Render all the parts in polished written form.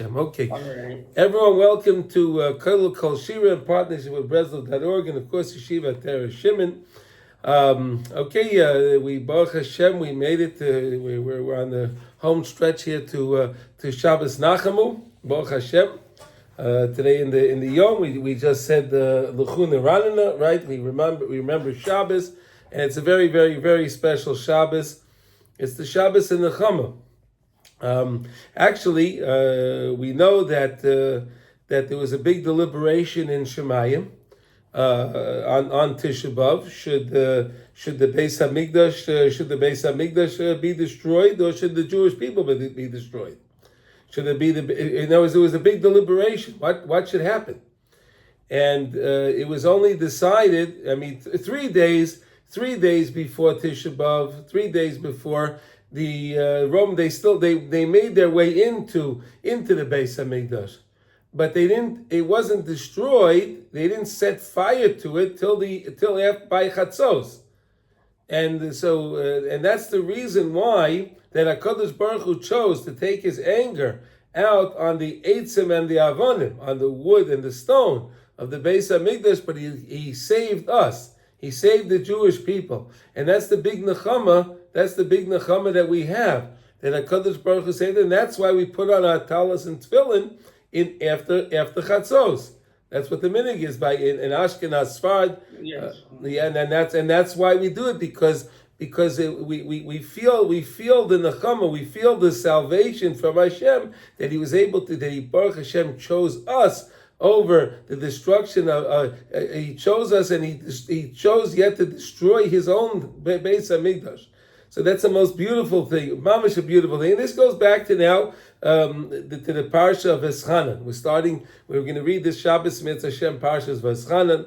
Okay. All right. Everyone, welcome to Kol Shira in partnership with Breslov.org and, of course, Yeshiva Terra Shimon. We Baruch Hashem, we made it. We're on the home stretch here to Shabbos Nachamu. Baruch Hashem. Today in the Yom, we just said L'chun Ranana, right? We remember Shabbos, and it's a very, very, very special Shabbos. It's the Shabbos in Nachamu. We know that there was a big deliberation in Shemayim on Tisha B'av. Should the Beis Hamikdash be destroyed, or should the Jewish people be destroyed? Should it be there was a big deliberation. What should happen? And it was only decided. 3 days before Tisha B'av, 3 days before the Rome, they made their way into the Beis Hamikdash, but it wasn't destroyed. They didn't set fire to it till after by Chatzos, and so and that's the reason why that HaKadosh Baruch Hu chose to take His anger out on the Eitzim and the Avonim, on the wood and the stone of the Beis Hamikdash, but He saved us. He saved the Jewish people, and that's the big nechama. That's the big nechama that we have, that HaKadosh Baruch Hu saved, and that's why we put on our talis and tefillin after Chatzos. That's what the minhag is in Ashkenaz Sfard. Yes. And that's why we do it, because we feel the nechama, we feel the salvation from Hashem, that He was able to, that He Baruch Hashem chose us over the destruction of. He chose us, and He chose yet to destroy His own Beis Hamikdash. So that's the most beautiful thing, mamish a beautiful thing. And this goes back to now to the Parsha of Eschanan. We're going to read this Shabbos Mitzvah Hashem Parshas V'Eschanan.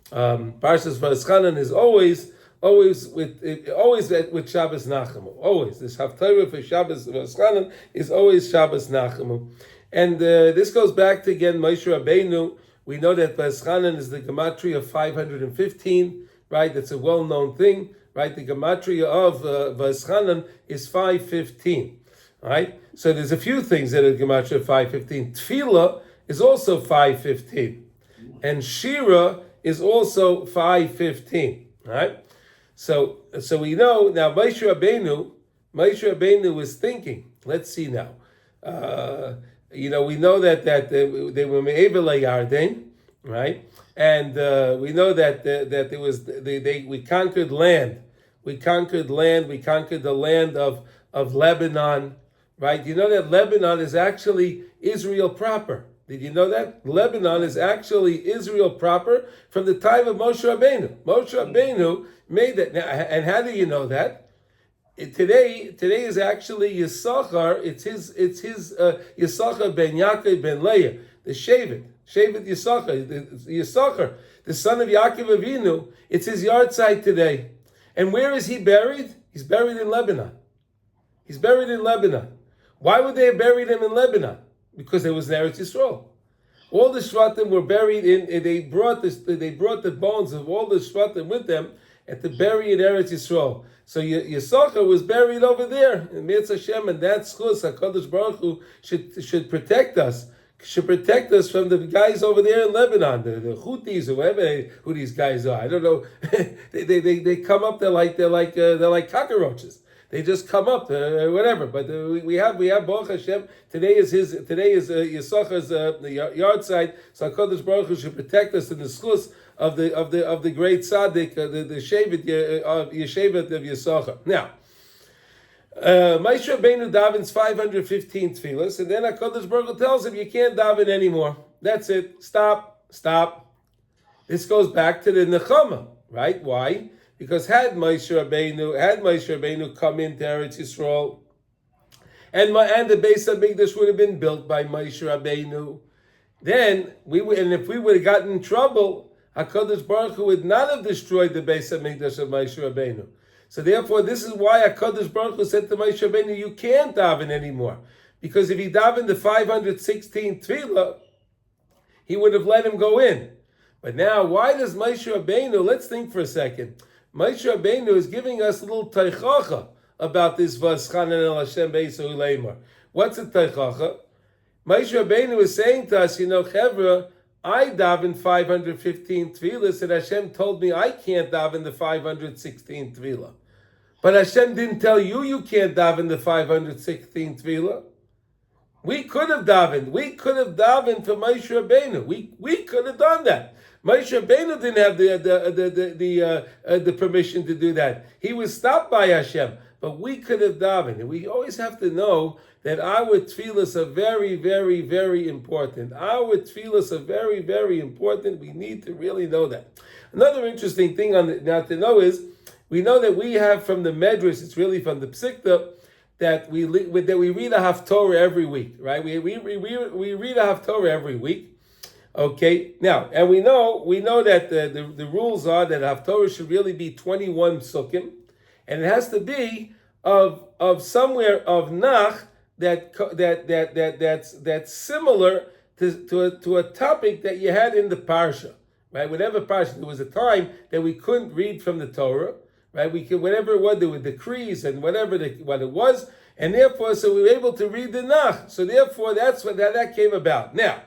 Parshas V'Eschanan is always with Shabbos Nachamu. Always this Haftarah for Shabbos V'Eschanan is always Shabbos Nachamu. And this goes back to again Moshe Rabbeinu. We know that V'Eschanan is the gematria of 515, right? That's a well-known thing. Right, the gematria of V'Eschanan is 515. Right, so there's a few things that are gematria of 515. Tefillah is also 515, and Shira is also 515. Right, so we know now. Moshe Rabbeinu was thinking. Let's see now. We know that they were me'ever Yarden, right? And we know that there was we conquered land. We conquered the land of Lebanon, right? You know that Lebanon is actually Israel proper. Did you know that? Lebanon is actually Israel proper from the time of Moshe Rabbeinu. Moshe Rabbeinu made that. Now, and how do you know that? Today is actually Yisachar. It's his Yisachar ben Yaakov ben Leah, the Shevet Yisachar, the son of Yaakov Avinu. It's his yahrzeit today. And where is he buried? He's buried in Lebanon. Why would they have buried him in Lebanon? Because there was an Eretz Yisrael. All the Shvatim were buried in. They brought the bones of all the Shvatim with them and to bury in Eretz Yisrael. So Yisachar was buried over there in Mitzvah Hashem, and that's chus. HaKadosh Baruch Hu should protect us. Should protect us from the guys over there in Lebanon, the Houthis or who these guys are. I don't know. they come up. They're like cockroaches. They just come up, whatever. But we have Baruch Hashem. Today is Yisachar's yahrzeit. So HaKadosh Baruch Hu should protect us in the schus of the great tzaddik, the shevet of Yisachar. Now. Moshe Rabbeinu davens 515 tefillas, and then HaKadosh Baruch Hu tells him, you can't daven anymore. That's it. Stop. This goes back to the Nechama, right? Why? Because had Moshe Rabbeinu come into Eretz Yisrael, and the Beis Hamikdash would have been built by Moshe Rabbeinu, then if we would have gotten in trouble, HaKadosh Baruch Hu would not have destroyed the Beis Hamikdash of Moshe Rabbeinu. So therefore, this is why HaKadosh Baruch Hu said to Moshe Rabbeinu, you can't daven anymore. Because if he davened the 516 tefillah, he would have let him go in. But now, why does Moshe Rabbeinu, let's think for a second. Moshe Rabbeinu is giving us a little teichacha about this V'Eschanan el Hashem Be'esahu Leimar. What's a teichacha? Moshe Rabbeinu is saying to us, Chevra, I daven 515 tefillas, and Hashem told me I can't daven the 516 tefillah. But Hashem didn't tell you can't daven the 516 tefillah. We could have davened. We could have davened for Moshe Rabbeinu. We could have done that. Moshe Rabbeinu didn't have the permission to do that. He was stopped by Hashem. But we could have davened. And we always have to know that our tefillas are very, very, very important. Our tefillas are very, very important. We need to really know that. Another interesting thing now to know is, we know that we have from the Medrash, it's really from the Psikta, that we read a Haftorah every week, right? We read a Haftorah every week. Okay, now, and we know that the rules are that Haftorah should really be 21 psukim, and it has to be of somewhere of Nach that's similar to a topic that you had in the Parsha, right? Whatever Parsha, there was a time that we couldn't read from the Torah, right? We could, whatever it was, there were decrees and what it was, and therefore, so we were able to read the Nach. So therefore, that's what that came about. Now,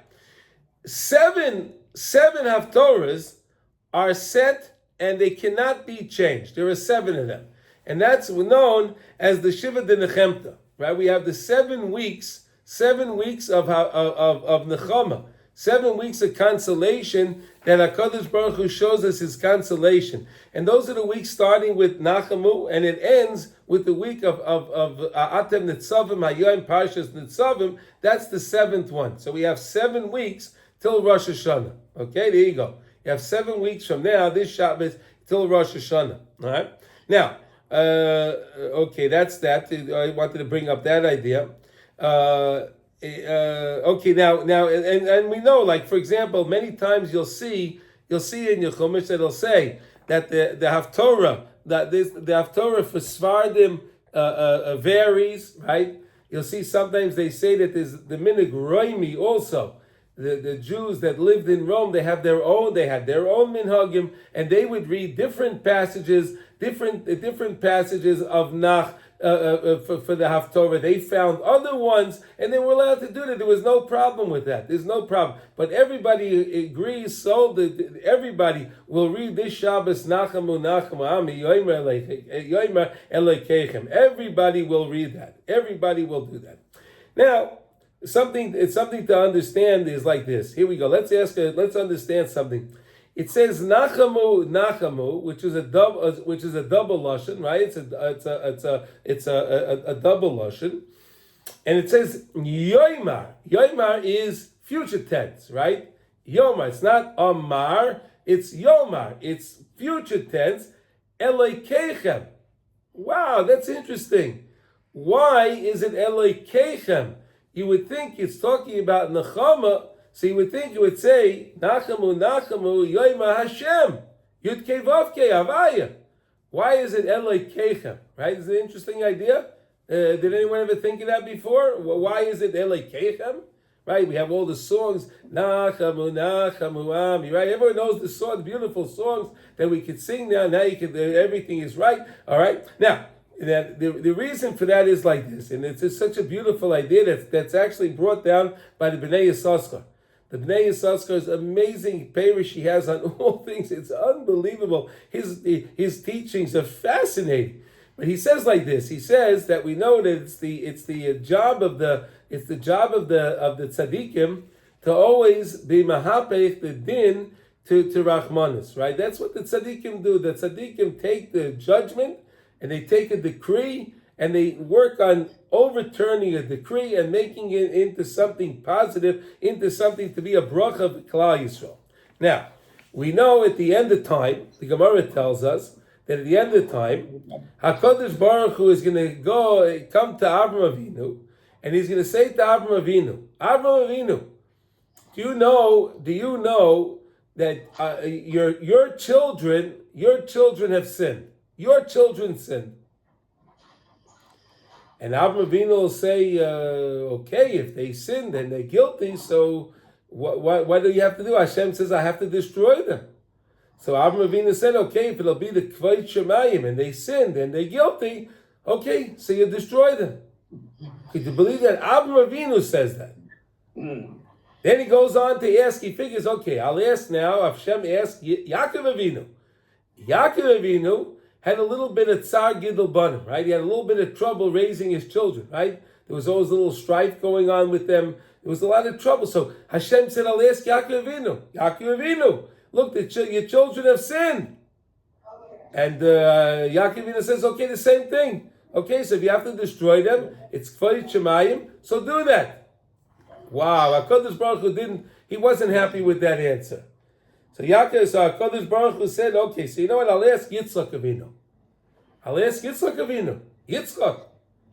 seven Haftorahs are set and they cannot be changed. There are 7 of them. And that's known as the Shiva de Nechemta, right? We have the 7 weeks of Nachamu, 7 weeks of consolation that HaKadosh Baruch Hu shows us his consolation. And those are the weeks starting with Nachamu, and it ends with the week of Atem Nitzavim, Hayoim Parshas Nitzavim. That's the 7th one. So we have 7 weeks till Rosh Hashanah. Okay, there you go. You have 7 weeks from now, this Shabbos, till Rosh Hashanah. All right? Now, okay, that's that. I wanted to bring up that idea. Okay, now, and we know, like for example, many times you'll see in your Chumash that it'll say that the Haftorah, the Haftorah for Svardim varies, right? You'll see sometimes they say that there's the Minig Roimi also. The Jews that lived in Rome, they had their own minhagim, and they would read different passages of Nach for the Haftorah. They found other ones, and they were allowed to do that. There was no problem with that. There's no problem. But everybody agrees, so that everybody will read this Shabbos, Nachamu, Ami, Yoimer Elekeichem. Everybody will read that. Everybody will do that. Now, something to understand is like this. Here we go. Let's understand something. It says Nachamu, which is a double lashon, right? It's a double lashon, and it says Yoimar. Yoimar is future tense, right? Yomar. It's not Amar. It's Yomar. It's future tense. Elokeichem. Wow, that's interesting. Why is it Elokeichem? You would think it's talking about Nachamu, so you would think it would say Nachamu, Yoima Hashem, Yud Kei Vav Kei Avaya. Why is it Elokeichem? Right? Is it an interesting idea? Did anyone ever think of that before? Well, why is it Elokeichem? Right? We have all the songs Nachamu, Ami. Right? Everyone knows the song, the beautiful songs that we could sing now. Now you can. Everything is right. All right. Now. The reason for that is like this, and it's just such a beautiful idea that's actually brought down by the Bnei Yissaschar. The Bnei Yissaschar's amazing parish he has on all things. It's unbelievable. His teachings are fascinating. But he says like this. He says that we know that it's the job of the tzaddikim to always be mahapech the din to Rachmanis, right? That's what the tzaddikim do. The tzaddikim take the judgment and they take a decree and they work on overturning a decree and making it into something positive, into something to be a bracha of Klal Yisrael. Now, we know at the end of time, the Gemara tells us that at the end of time, HaKadosh Baruch Hu is going to come to Avraham Avinu, and he's going to say to Avraham Avinu, do you know that your children have sinned? Your children sinned. And Avraham Avinu will say, okay, if they sinned, then they're guilty, so what do you have to do? Hashem says, I have to destroy them. So Avraham Avinu said, okay, if it'll be the Kvod Shemayim, and they sinned, and they're guilty, okay, so you destroy them. Could you believe that? Avraham Avinu says that. Then he goes on to ask, he figures, okay, I'll ask now, Hashem asked Yaakov Avinu. Yaakov Avinu had a little bit of tsar gidul banim, right? He had a little bit of trouble raising his children, right? There was always a little strife going on with them. There was a lot of trouble. So Hashem said, I'll ask Yaakov Avinu. Yaakov Avinu, look, your children have sinned. And Yaakov Avinu says, okay, the same thing. Okay, so if you have to destroy them, it's Kfar Shemayim, so do that. Wow, HaKadosh Baruch Hu he wasn't happy with that answer. So HaKadosh Baruch Hu said, okay, so you know what, I'll ask Yitzchak Avinu. Yitzchak.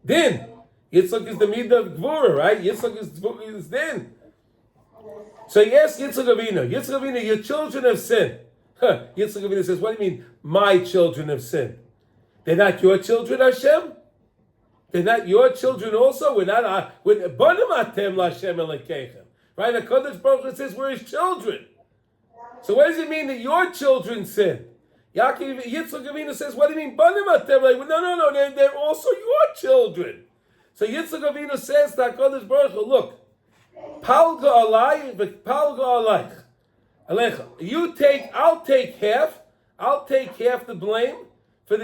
Din. Yitzchak is the midah of Gvura, right? Yitzchak is Din. So he asked Yitzchak Avinu, your children have sinned. Yitzchak Avinu says, what do you mean, my children have sinned? They're not your children, Hashem? They're not your children also? We're not, Banim atem l'Hashem Elokeichem. Right? HaKadosh Baruch Hu says we're his children. So what does it mean that your children sin? Yitzchak Avinu says, what do you mean, Banim atem? Like, no, they're also your children. So Yitzchak Avinu says to HaKadosh Baruch Hu, look, Palga alai, palga aleich. I'll take half the blame for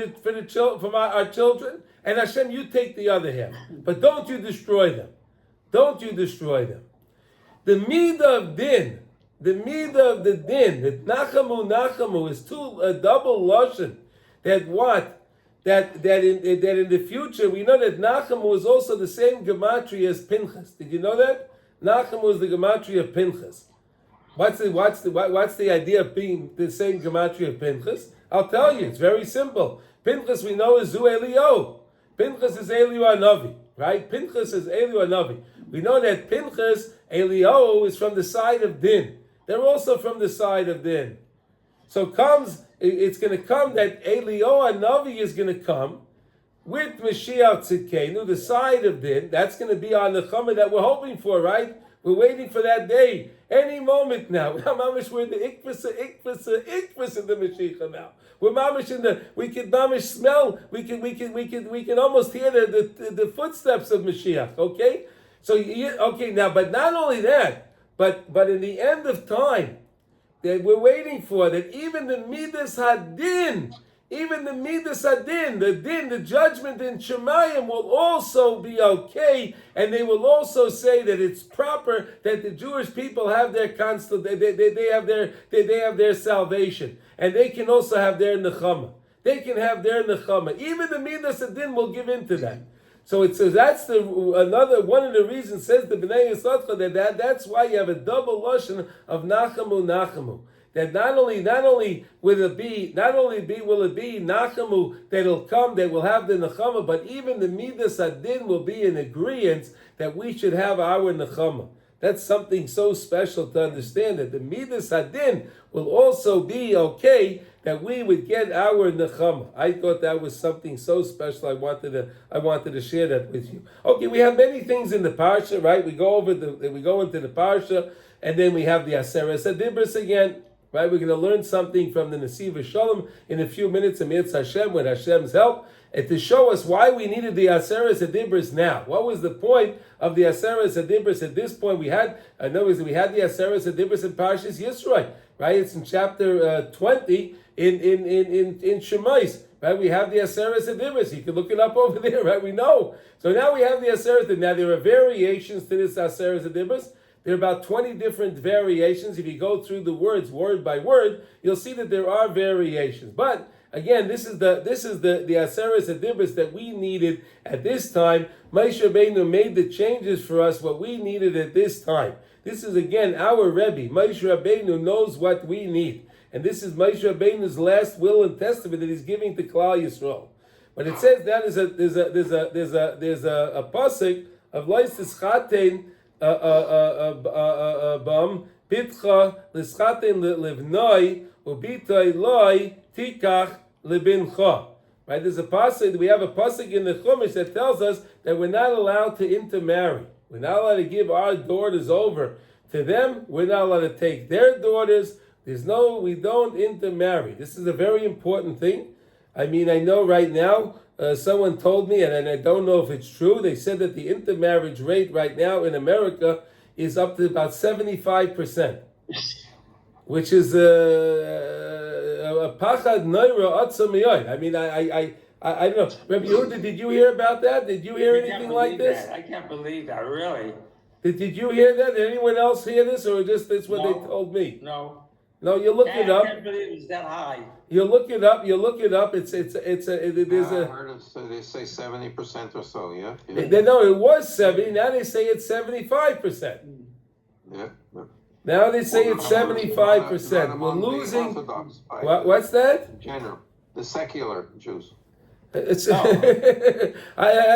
our children, and Hashem, you take the other half. But don't you destroy them. The midah of din, the Nachamu is a double lashon. That in the future we know that Nachamu is also the same gematria as Pinchas. Did you know that? Nachamu is the gematria of Pinchas. What's the idea of being the same gematria of Pinchas? I'll tell you, it's very simple. Pinchas we know is Zu Eliyahu. Pinchas is Eliyahu Hanavi, right? Pinchas is Eliyahu Hanavi. We know that Pinchas, Eliyahu, is from the side of Din. They're also from the side of Din. So it's going to come that Eliyahu Hanavi is going to come with Mashiach Tzidkenu, the side of Din. That's going to be our Nachamu that we're hoping for, right? We're waiting for that day. Any moment now. We're in the ikvus of the Mashiach now. We're mamish in we can mamish smell, we can almost hear the footsteps of Mashiach, okay? So, okay, now, but not only that, but in the end of time, that we're waiting for, that even the Midas Hadin, the judgment in Shemayim will also be okay, and they will also say that it's proper that the Jewish people have their they have their salvation, and they can also have their nechama. Even the Midas Hadin will give in to that. So it says that's another one of the reasons, says the Bnei Yisrael, that's why you have a double lashon of Nachamu. That not only will it be Nachamu that'll come, that will have the Nechama, but even the Midas Hadin will be in agreement that we should have our Nechama. That's something so special to understand, that the Midas Hadin will also be okay, that we would get our Nechama. I thought that was something so special. I wanted to share that with you. Okay, we have many things in the Parsha, right? We go into the Parsha, and then we have the Aseret Adibros again. Right, we're going to learn something from the Nesiv Shalom in a few minutes, Amir Hashem, with Hashem's help, and to show us why we needed the Aseret Adibros now. What was the point of the Aseret Adibros at this point? We had the Aseret Adibros in Parshas Yisro, right? It's in chapter 20 in Shemais, right? We have the Aseret Adibros. You can look it up over there, right? We know. So now we have the Aseret. Now there are variations to this Aseret Adibros. There are about 20 different variations. If you go through the words word by word, you'll see that there are variations. But again, this is the Aseret Adibros that we needed at this time. Moshe Rabbeinu made the changes for us, what we needed at this time. This is again our Rebbe. Moshe Rabbeinu knows what we need, and this is Moshe Rabbeinu's last will and testament that he's giving to Klal Yisrael. But it says that there's a pasuk of Lois Chaten. Pitcha l'schaten levnoi ubitoi loi tikach lebincha. Right? There's a pasuk. We have a pasuk in the Chumash that tells us that we're not allowed to intermarry. We're not allowed to give our daughters over to them. We're not allowed to take their daughters. We don't intermarry. This is a very important thing. I mean, I know right now. Someone told me, and I don't know if it's true, they said that the intermarriage rate right now in America is up to about 75%, which is a pachad noira atzam miyod. I mean, I don't know. Rabbi Yehuda, did you hear about that? Did you hear anything like this? I can't believe that, really. Did you hear that? Did anyone else hear this, or just that's what they told me? No. No, you look it up. I can't believe it's that high. You look it up. It's a. I heard they say 70% or so. Yeah. No, it was 70. Now they say it's 75%. Yeah. Now they say it's 75%. We're losing. What's that? In general, the secular Jews. I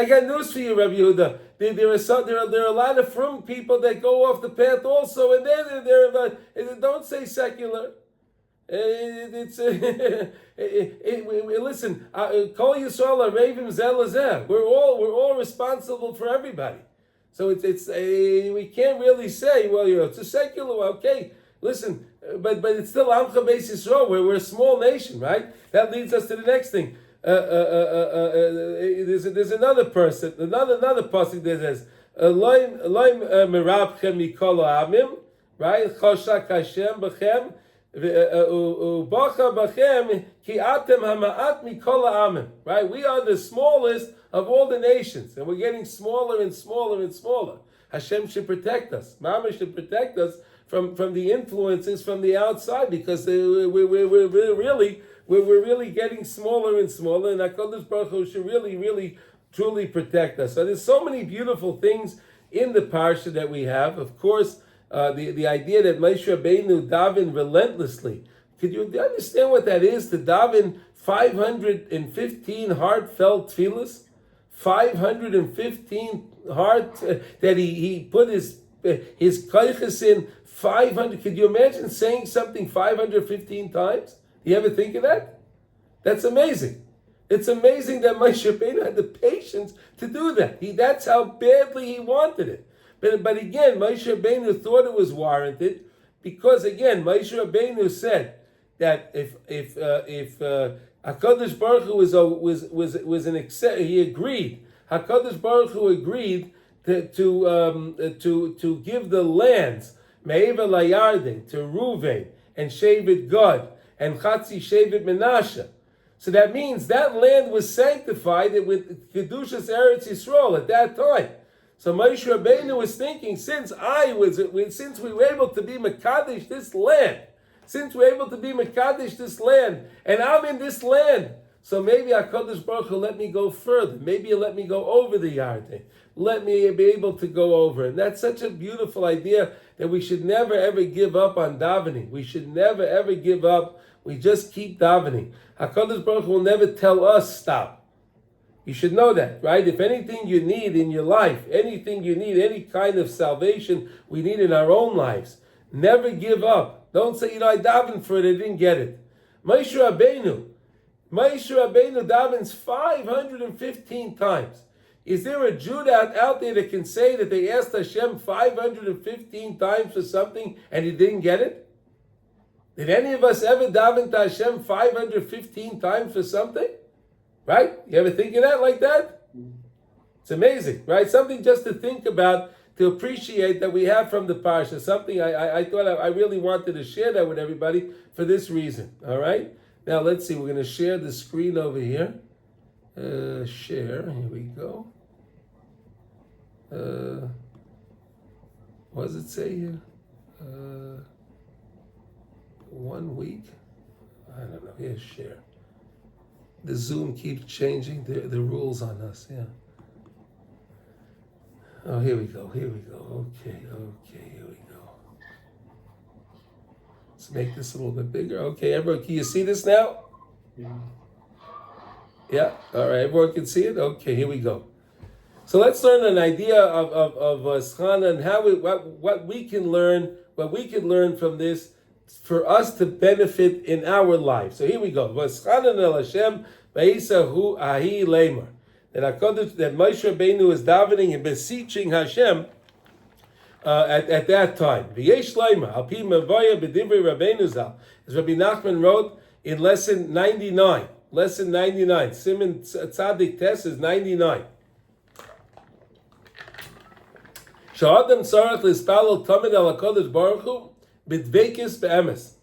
got news for you, Rabbi Yehuda. There are a lot of frum people that go off the path also, and they're don't say secular. Listen, Kol Yisrael Ravim Zelazeh. We're all responsible for everybody. So we can't really say, well, it's a secular. Okay, listen, but it's still Amcha Beis Yisrael. We're a small nation, right? That leads us to the next thing. There's another person, another pasuk that says, "Eloim merabchem mikol ha'amim," right? Choshak Hashem b'chem u'bacha b'chem ki atem hama'at mikol ha'amim. Right? We are the smallest of all the nations, and we're getting smaller and smaller and smaller. Hashem should protect us. Mama should protect us from the influences from the outside, because we're really getting smaller and smaller, and HaKadosh Baruch Hu should really, truly protect us. So there's so many beautiful things in the Parsha that we have. Of course, the idea that Moshe Rabbeinu daven relentlessly. Could you understand what that is? To daven 515 heartfelt tefillas? 515 that he put his kaiches in 500. Could you imagine saying something 515 times? You ever think of that? That's amazing. It's amazing that Moshe Rabbeinu had the patience to do that. That's how badly he wanted it. But again, Moshe Rabbeinu thought it was warranted, because again, Moshe Rabbeinu said that if Hakadosh Baruch Hu was an he agreed. Hakadosh Baruch Hu agreed to give the lands Me'eva LaYarden to Ruvain and Shevet Gad and Chatzi Shevet Menashe. So that means that land was sanctified with Kedushas Eretz Yisrael at that time. So Moshe Rabbeinu was thinking, since we were able to be Mekadesh this land, and I'm in this land, so maybe HaKadosh Baruch Hu let me go further. Maybe He'll let me go over the Yarden. Let me be able to go over. And that's such a beautiful idea that we should never ever give up on davening. We should never ever give up. We just keep davening. HaKadosh Baruch Hu will never tell us stop. You should know that, right? If anything you need in your life, anything you need, any kind of salvation we need in our own lives, never give up. Don't say, I davened for it, I didn't get it. Moshe Rabbeinu davens 515 times. Is there a Jew out there that can say that they asked Hashem 515 times for something and he didn't get it? Did any of us ever daven to Hashem 515 times for something? Right? You ever think of that like that? It's amazing, right? Something just to think about, to appreciate that we have from the Parsha. Something I thought I really wanted to share that with everybody for this reason. All right? Now let's see. We're going to share the screen over here. Share. Here we go. What does it say here? 1 week? I don't know. Here's share. The Zoom keeps changing the rules on us. Yeah. Oh, here we go. Okay, here we go. Let's make this a little bit bigger. Okay, everyone, can you see this now? Yeah. All right, everyone can see it. Okay, here we go. So let's learn an idea of Schana and how what we can learn from this for us to benefit in our life. So here we go. V'schana el Hashem v'yisahu ahi leimar. That Moshe Rabbeinu is davening and beseeching Hashem at that time. V'yesh leimar al pi mavaya b'divrei Rabbeinu zal. As Rabbi Nachman wrote in lesson 99. Lesson 99. Simon Tzadik Tes is 99. Sha'adam tzarech lispalel tamid al HaKadosh Baruch Hu b'dveikis be'emes.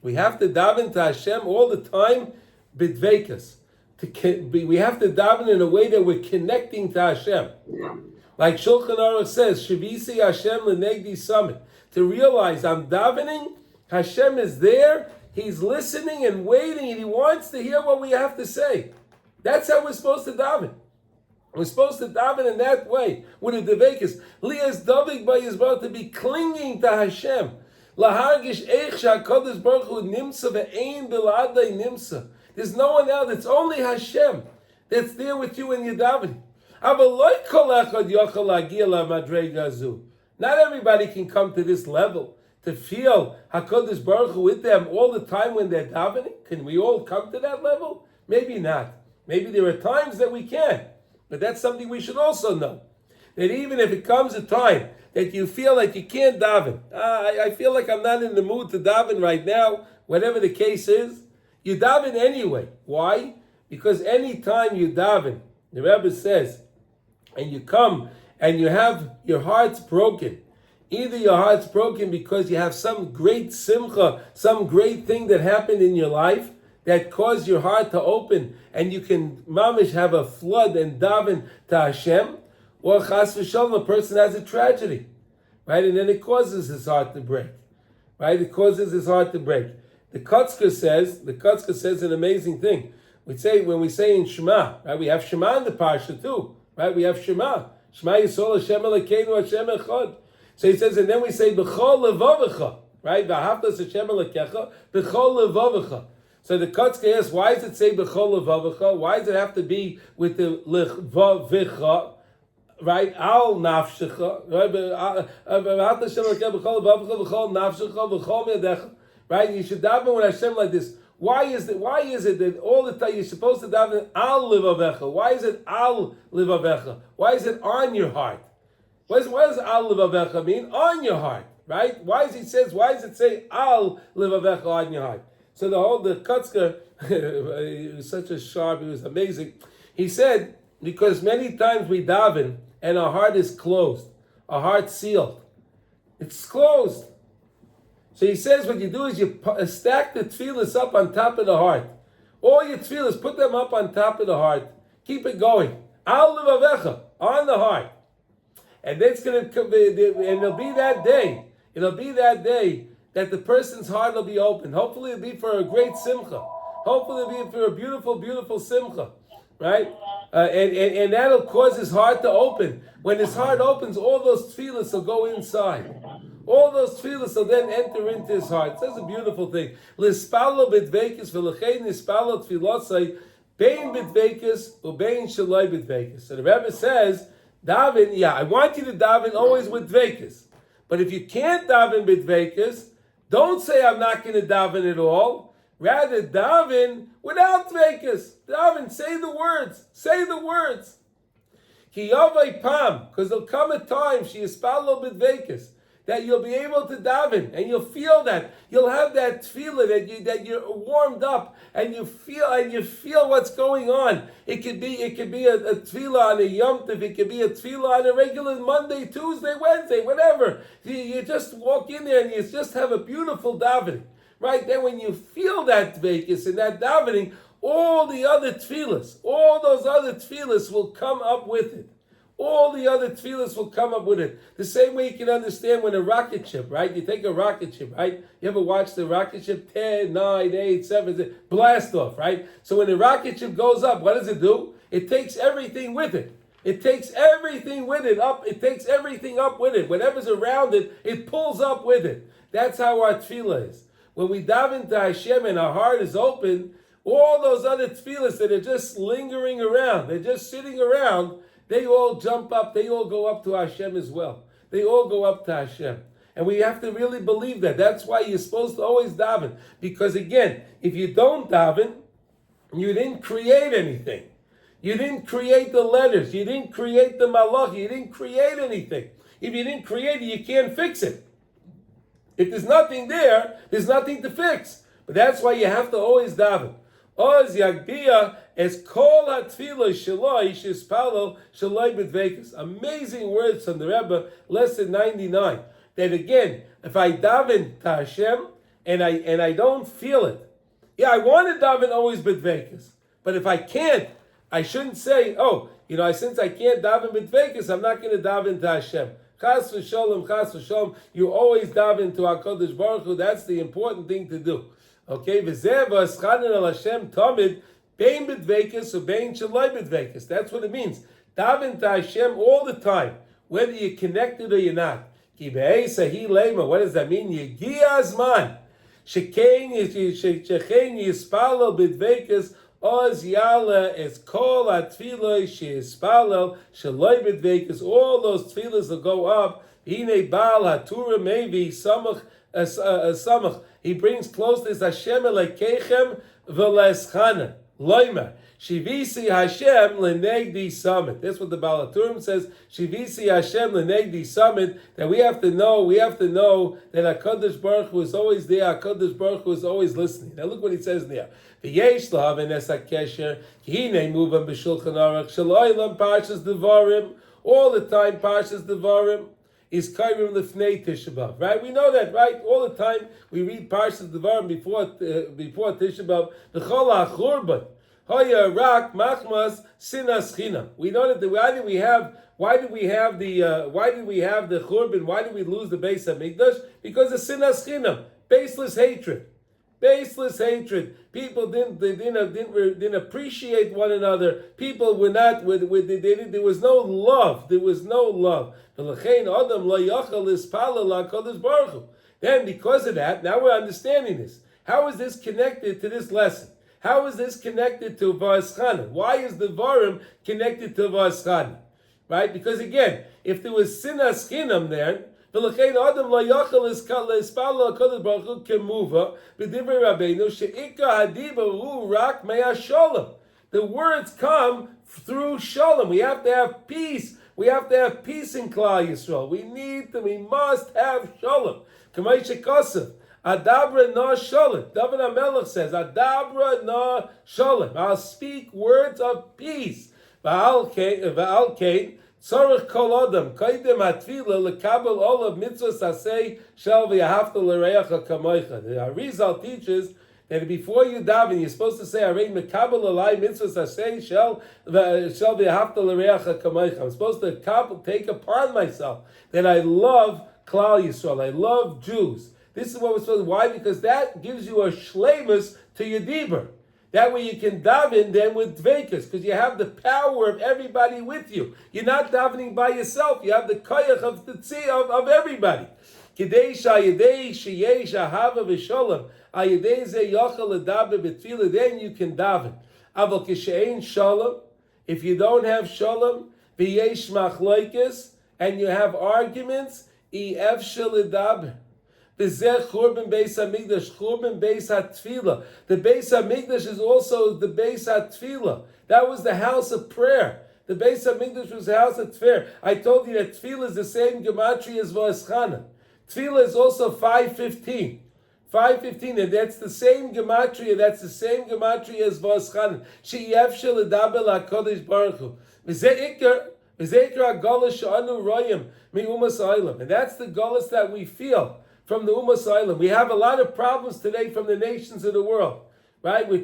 We have to daven to Hashem all the time b'dveikis. We have to daven in a way that we're connecting to Hashem. Like Shulchan Aruch says, Shavisi Hashem l'negdi summit. To realize I'm davening, Hashem is there, He's listening and waiting, and He wants to hear what we have to say. That's how we're supposed to daven. We're supposed to daven in that way, with a devekis. Lias davik by Yisrael, to be clinging to Hashem. Lahargish eich sha'kadosh baruch hu nimsa ve'ein b'ladai nimsa. There's no one else. It's only Hashem that's there with you in your davening. Not everybody can come to this level to feel HaKadosh Baruch Hu with them all the time when they're davening. Can we all come to that level? Maybe not. Maybe there are times that we can. But that's something we should also know. That even if it comes a time that you feel like you can't daven, I feel like I'm not in the mood to daven right now, whatever the case is, you daven anyway. Why? Because any time you daven, the Rebbe says, and you come and you have your heart's broken. Either your heart's broken because you have some great simcha, some great thing that happened in your life that caused your heart to open, and you can mamish have a flood and daven to Hashem, or chas v'shalom, a person has a tragedy, right? And then it causes his heart to break, right? It causes his heart to break. The Kotzker says an amazing thing. When we say in Shema, right? We have Shema in the Parshat too, right? We have Shema. Shema Yisrael Hashem Elokeinu Hashem Echad. So he says, and then we say B'chol Levavecha, right? V'ahavtas Hashem Elokecha B'chol Levavecha. So the Kotzker asks, why does it say B'chol Levavecha? Why does it have to be with the Levavecha? Right? Al Nafshecha, right? V'ahavtas Hashem Elokecha B'chol Levavecha B'chol Nafshecha B'chol Me'adecha. Right? You should daven with Hashem like this. Why is it that all the time you're supposed to daven al livavecha? Why is it al livavecha? Why is it on your heart? What does al livavecha mean? On your heart, right? Why does it say al livavecha on your heart? So the Kotzker, he was such a sharp, he was amazing. He said, because many times we daven and our heart is closed, our heart's sealed. It's closed. So he says what you do is you stack the tefillahs up on top of the heart. All your tefillahs, put them up on top of the heart. Keep it going. Al livavecha, on the heart. And that's going to come, and it'll be that day. It'll be that day that the person's heart will be open. Hopefully it'll be for a great simcha. Hopefully it'll be for a beautiful, beautiful simcha. Right? And that'll cause his heart to open. When his heart opens, all those tefillahs will go inside. All those tefillahs will then enter into his heart. That's a beautiful thing. Lispalo b'dveikis v'lechein lispalo tefillosai bein b'dveikis ubein shaloi b'dveikis. So the Rebbe says, daven, I want you to daven always with dveikis. But if you can't daven b'dveikis, don't say I'm not going to daven at all. Rather, daven without dveikis. Daven, say the words. Say the words. Ki yavai pam, because there'll come a time, she ispalo b'dveikis, that you'll be able to daven, and you'll feel that. You'll have that tefillah that you're warmed up, and you feel what's going on. It could be a tefillah on a Yom Tov, it could be a tefillah on a regular Monday, Tuesday, Wednesday, whatever. You just walk in there and you just have a beautiful davening. Right? Then when you feel that dveikis and that davening, all the other tefillahs, all those other tefillahs will come up with it. All the other tefillahs will come up with it. The same way you can understand when a rocket ship, right? You take a rocket ship, right? You ever watch the rocket ship? 10, 9, 8, 7, blast off, right? So when the rocket ship goes up, what does it do? It takes everything with it. It takes everything with it up. It takes everything up with it. Whatever's around it, it pulls up with it. That's how our tefillah is. When we daven to Hashem and our heart is open, all those other tefillahs that are just lingering around, they're just sitting around, they all jump up, they all go up to Hashem as well. They all go up to Hashem. And we have to really believe that. That's why you're supposed to always daven. Because again, if you don't daven, you didn't create anything. You didn't create the letters. You didn't create the malach. You didn't create anything. If you didn't create it, you can't fix it. If there's nothing there, there's nothing to fix. But that's why you have to always daven. Oz yagbia es kol hatfila shaloi shispalo shaloi b'dveikus. Amazing words from the Rebbe, lesson 99. That again, if I daven to Hashem and I don't feel it, yeah, I want to daven always b'dveikus, but if I can't, I shouldn't say, oh, since I can't daven b'dveikus, I'm not going to daven to Hashem. Chas v'sholom, you always daven to HaKadosh Baruch Hu. That's the important thing to do. Okay, v'zeh v'aschanan al Hashem tamid bein b'dveikus or bein shaloi b'dveikus. That's what it means. Daven to Hashem all the time, whether you're connected or you're not. Ki be'esahi lema. What does that mean? Yegia azman shekein yispalo b'dveikus oz yala es kol atfiloi sheyispalo shaloi b'dveikus. All those tefillas will go up. Hine bal hatura mevi samach samach. He brings closeness Hashem elekechem v'leschana loimer shivisi Hashem lenegdi summit. That's what the Baal HaTurim says. Shivisi Hashem lenegdi summit. That we have to know that HaKadosh Baruch Hu is always there. HaKadosh Baruch Hu is always listening. Now look what he says there. V'yesh lahav enes hakesher ki hinei muvam b'shulchan aruch shaloylam parshas devarim. All the time parshas devarim is Kairim Lifnei Tisha B'Av, right? We know that, right? All the time we read Parshat Devarim before Tisha B'Av. V'chol ha'churban haya rak machmas sinas chinam. We know that. Why did we have the churban? Why did we lose the Beis Hamikdash? Because of sinas chinam, baseless hatred. Baseless hatred. People didn't appreciate one another. People were not. There was no love. There was no love. Then, because of that, now we're understanding this. How is this connected to this lesson? How is this connected to Va'aschana? Why is the Varim connected to Va'aschana? Right? Because again, if there was sinas chinam there, the words come through shalom. We have to have peace. We have to have peace in Klal Yisrael. We must have shalom. Adabra na shalom. David HaMelech says, Adabra na shalom. I'll speak words of peace. V'al kein, tzorich kol adam, kaidem hatfila, lekabel olav mitzvahs asay, shel v'yahavta l'reacha kamoicha. The Arizal teaches that before you daven, you're supposed to say, Arei mekabel alai mitzvahs asay, shel v'yahavta l'reacha kamoicha. I'm supposed to take upon myself that I love Klal Yisrael. I love Jews. This is what we're supposed to. Why? Because that gives you a shleimus to your dibur. That way you can daven then with dveikus, because you have the power of everybody with you. You're not davening by yourself. You have the koyach of the tzia of everybody. Kidei shayidei sheyesh ahava v'sholem ayidei ze yochel ledaber b'tfilah. Then you can daven. Aval kishein shalom. If you don't have shalom, v'yesh machloikis, and you have arguments, efshel ledaber. Bezeh Churban Beis Hamikdash, Churban Beis HaTfilah. The Beis Hamikdash is also the Beis HaTfilah. That was the house of prayer. The Beis Hamikdash was the house of prayer. I told you that Tfilah is the same gematria as Va'aschana. Tfilah is also 515. 515, and that's the same gematria. That's the same gematria as Va'aschana. She'yevshel ledaber la'Kodesh Baruch Hu. V'zeh ikar ha'galus she'anu royim mi'umas ha'olam. And that's the galus that we feel from the Umas Island. We have a lot of problems today from the nations of the world, right? We're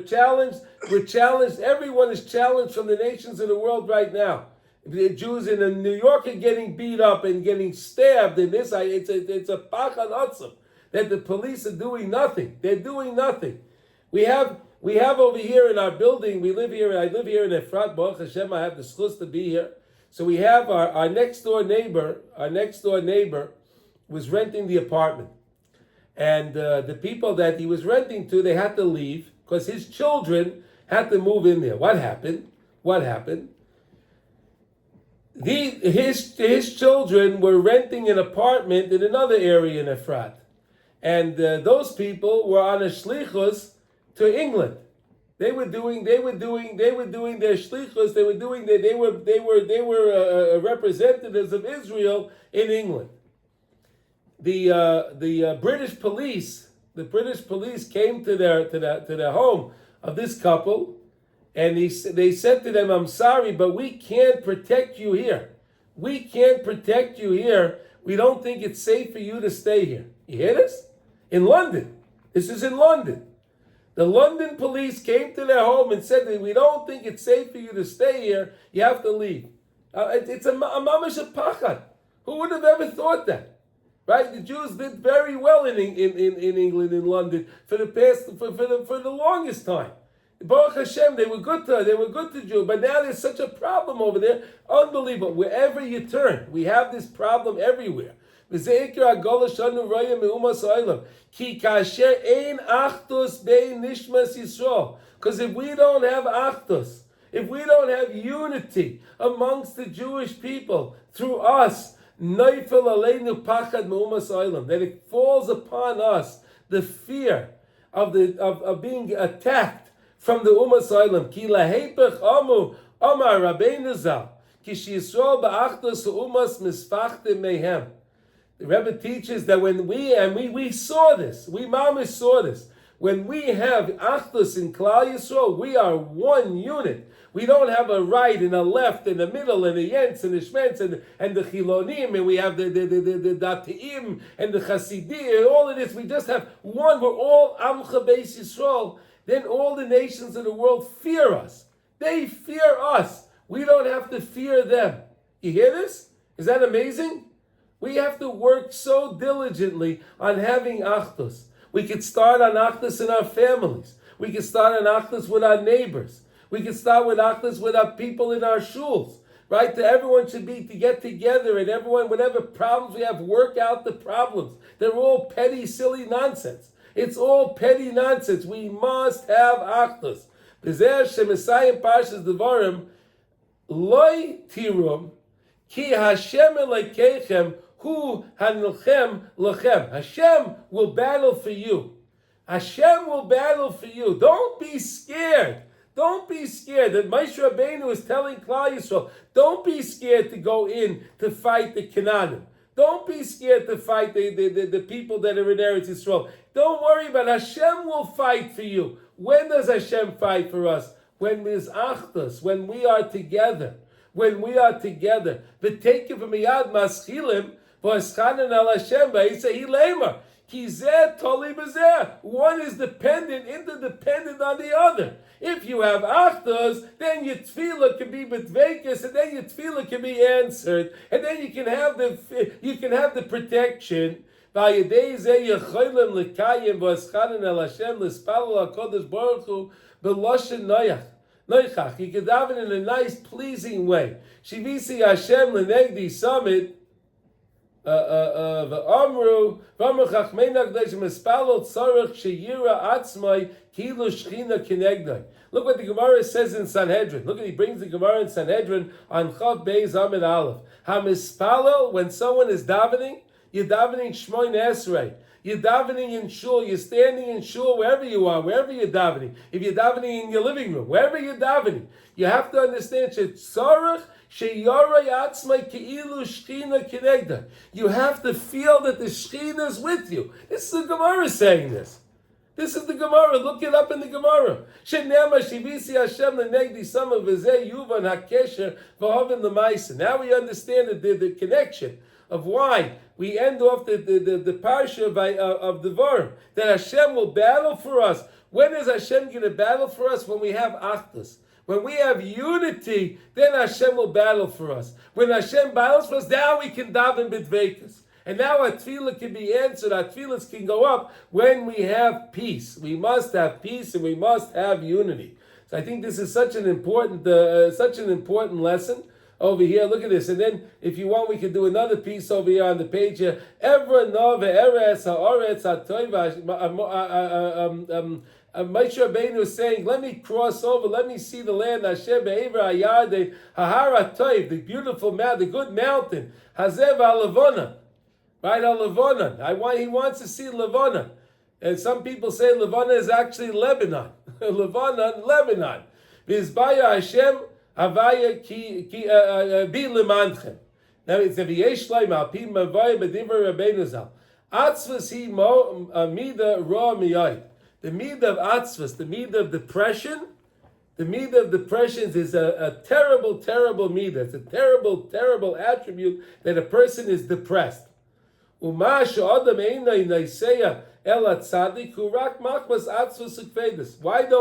challenged. We're challenged. Everyone is challenged from the nations of the world right now. The Jews in New York are getting beat up and getting stabbed. And it's a pachan otzim that the police are doing nothing. They're doing nothing. We have over here in our building. I live here in Efrat. Baruch Hashem, I have the schus to be here. So we have our next door neighbor. Our next door neighbor was renting the apartment, and the people that he was renting to, they had to leave because his children had to move in there. What happened? His children were renting an apartment in another area in Efrat, and those people were on a shlichus to England. They were doing their shlichus. They were representatives of Israel in England. The British police came to their home of this couple, and they said to them, "I'm sorry, but we can't protect you here. We can't protect you here. We don't think it's safe for you to stay here." You hear this? In London. This is in London. The London police came to their home and said that we don't think it's safe for you to stay here. You have to leave. It's a mamash pachad. Who would have ever thought that? Right? The Jews did very well in England, in London, for the longest time. Baruch Hashem, they were good to Jews, but now there's such a problem over there. Unbelievable. Wherever you turn, we have this problem everywhere. Because if we don't have achdus, if we don't have unity amongst the Jewish people through us, that it falls upon us the fear of being attacked from the Umas Olam. Ki lahepech amu amar Rabbeinu Zal ki sheyisrael ba'achdus umas misfachte mehem. The Rebbe teaches that when we saw this, we mamish saw this. When we have achdus in Klal Yisrael, we are one unit. We don't have a right and a left and a middle and a yentz and a shmentz and the chilonim, and we have the datiim and the chasidim and all of this. We just have one. We're all Amcha Beis Yisrael. Then all the nations of the world fear us. They fear us. We don't have to fear them. You hear this? Is that amazing? We have to work so diligently on having achdus. We could start on achdus in our families. We could start on achdus with our neighbors. We could start with achdus with our people in our shuls. Right? Everyone should be to get together, and everyone, whatever problems we have, work out the problems. They're all petty, silly nonsense. It's all petty nonsense. We must have achdus. B'zeh she'Mesayim Parshas Devarim loy tirum ki Hashem Elokeichem hu hanilchem lachem. Hashem will battle for you. Hashem will battle for you. Don't be scared. Don't be scared. That Moshe Rabbeinu is telling Klal Yisrael, don't be scared to go in to fight the Canaanim. Don't be scared to fight the people that are in Eretz Yisrael. Don't worry about it. Hashem will fight for you. When does Hashem fight for us? When there's achdus, when we are together. When we are together. V'tekev miyad maschilim v'eschanan al Hashem v'yisei leimar. Ki zeh toli b'zeh. One is dependent, interdependent on the other. If you have achdus, then your tefillah can be b'dvekes, and then your tefillah can be answered, and then you can have the protection. V'ayedei zeh yecholim l'kayim v'eschanan al Hashem l'spalel HaKadosh Baruch Hu b'loshen noichach. You can daven in a nice, pleasing way. Shivisi Hashem l'negdi summit. V'amru v'amru chachmei nagdesh mispalel tzarech sheyira atzmai kilu shchina kinegdai. Look what the Gemara says in Sanhedrin. Look, he brings the Gemara in Sanhedrin on Chav Beis Amid Aleph. Hamispalel, when someone is davening, you're davening Shmoin Esrei. You're davening in shul. You're standing in shul wherever you are, wherever you're davening. If you're davening in your living room, wherever you're davening, you have to understand shetzarech. You have to feel that the Shekhinah is with you. This is the Gemara saying this. This is the Gemara. Look it up in the Gemara. Now we understand the connection of why we end off the parsha of the Devarim, that Hashem will battle for us. When is Hashem going to battle for us? When we have achdus. When we have unity, then Hashem will battle for us. When Hashem battles for us, now we can daven b'dveikus. And now our tefillah can be answered, our tefillahs can go up when we have peace. We must have peace and we must have unity. So I think this is such an important lesson over here. Look at this. And then if you want, we can do another piece over here on the page here. Evra nove eretz ha'oretz ha'toiva. Moshe Rabbeinu is saying, let me cross over, let me see the land, Hashem be'ever hayade, hahara toiv, the beautiful mountain, the good mountain, hazev ha'levona, right, ha'levona. He wants to see Levona. And some people say Levona is actually Lebanon. Lebanon. V'izbaya Hashem, havaya ki bi lemandchem. Now it's a v'yesh shleim, al-pi mavaya b'divar Rabbeinu Zal. Atzvas hi mida ra miyayit. The midah of atzvus, the midah of depression, the midah of depression is a terrible, terrible midah. It's a terrible, terrible attribute that a person is depressed. Why don't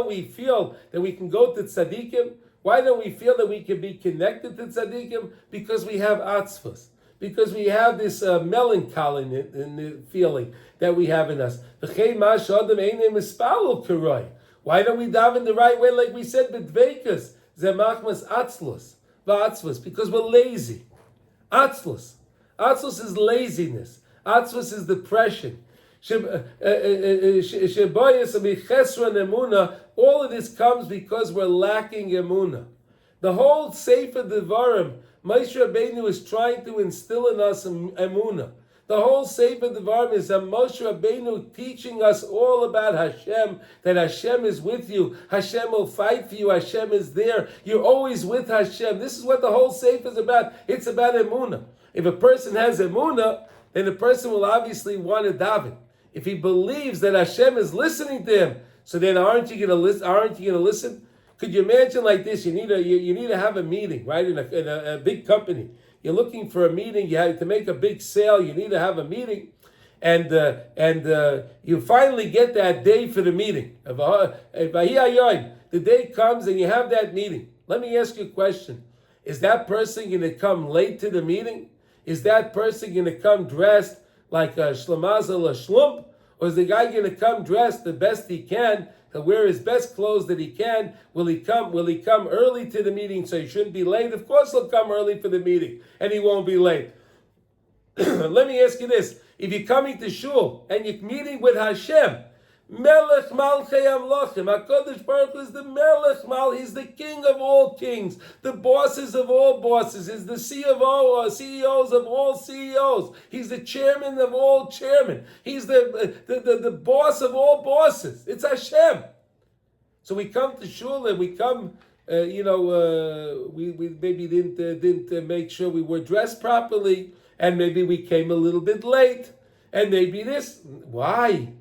we feel that we can go to tzaddikim? Why don't we feel that we can be connected to tzaddikim? Because we have atzvus. Because we have this melancholy in the feeling that we have in us. Why don't we daven the right way, like we said, b'dveikus, zemachmas atzlus, v'atzvus, because we're lazy. Atzlus. Atzlus is laziness. Atzlus is depression. All of this comes because we're lacking emunah. The whole Sefer Devarim, Moshe Rabbeinu is trying to instill in us emunah. The whole Sefer Devarim is that Moshe Rabbeinu teaching us all about Hashem, that Hashem is with you, Hashem will fight for you, Hashem is there, you're always with Hashem. This is what the whole Sefer is about. It's about emunah. If a person has emunah, then the person will obviously want to daven. If he believes that Hashem is listening to him, so then aren't you going to listen? Aren't you going to listen? Could you imagine like this? You need to have a meeting, right? In a big company, you're looking for a meeting. You have to make a big sale. You need to have a meeting, and you finally get that day for the meeting. The day comes and you have that meeting. Let me ask you a question: is that person going to come late to the meeting? Is that person going to come dressed like a shlemazel, a shlump? Or is the guy going to come dressed the best he can, to wear his best clothes that he can? Will he come early to the meeting so he shouldn't be late? Of course he'll come early for the meeting, and he won't be late. Let me ask you this. If you're coming to shul and you're meeting with Hashem, Melech Malchei Amlochim, HaKadosh Baruch Hu is the Melech Mal, he's the king of all kings, the bosses of all bosses, he's the CEOs of all CEOs, he's the chairman of all chairmen, he's the boss of all bosses. It's Hashem. So we come to shul and we come, we maybe didn't make sure we were dressed properly, and maybe we came a little bit late, and maybe this. Why?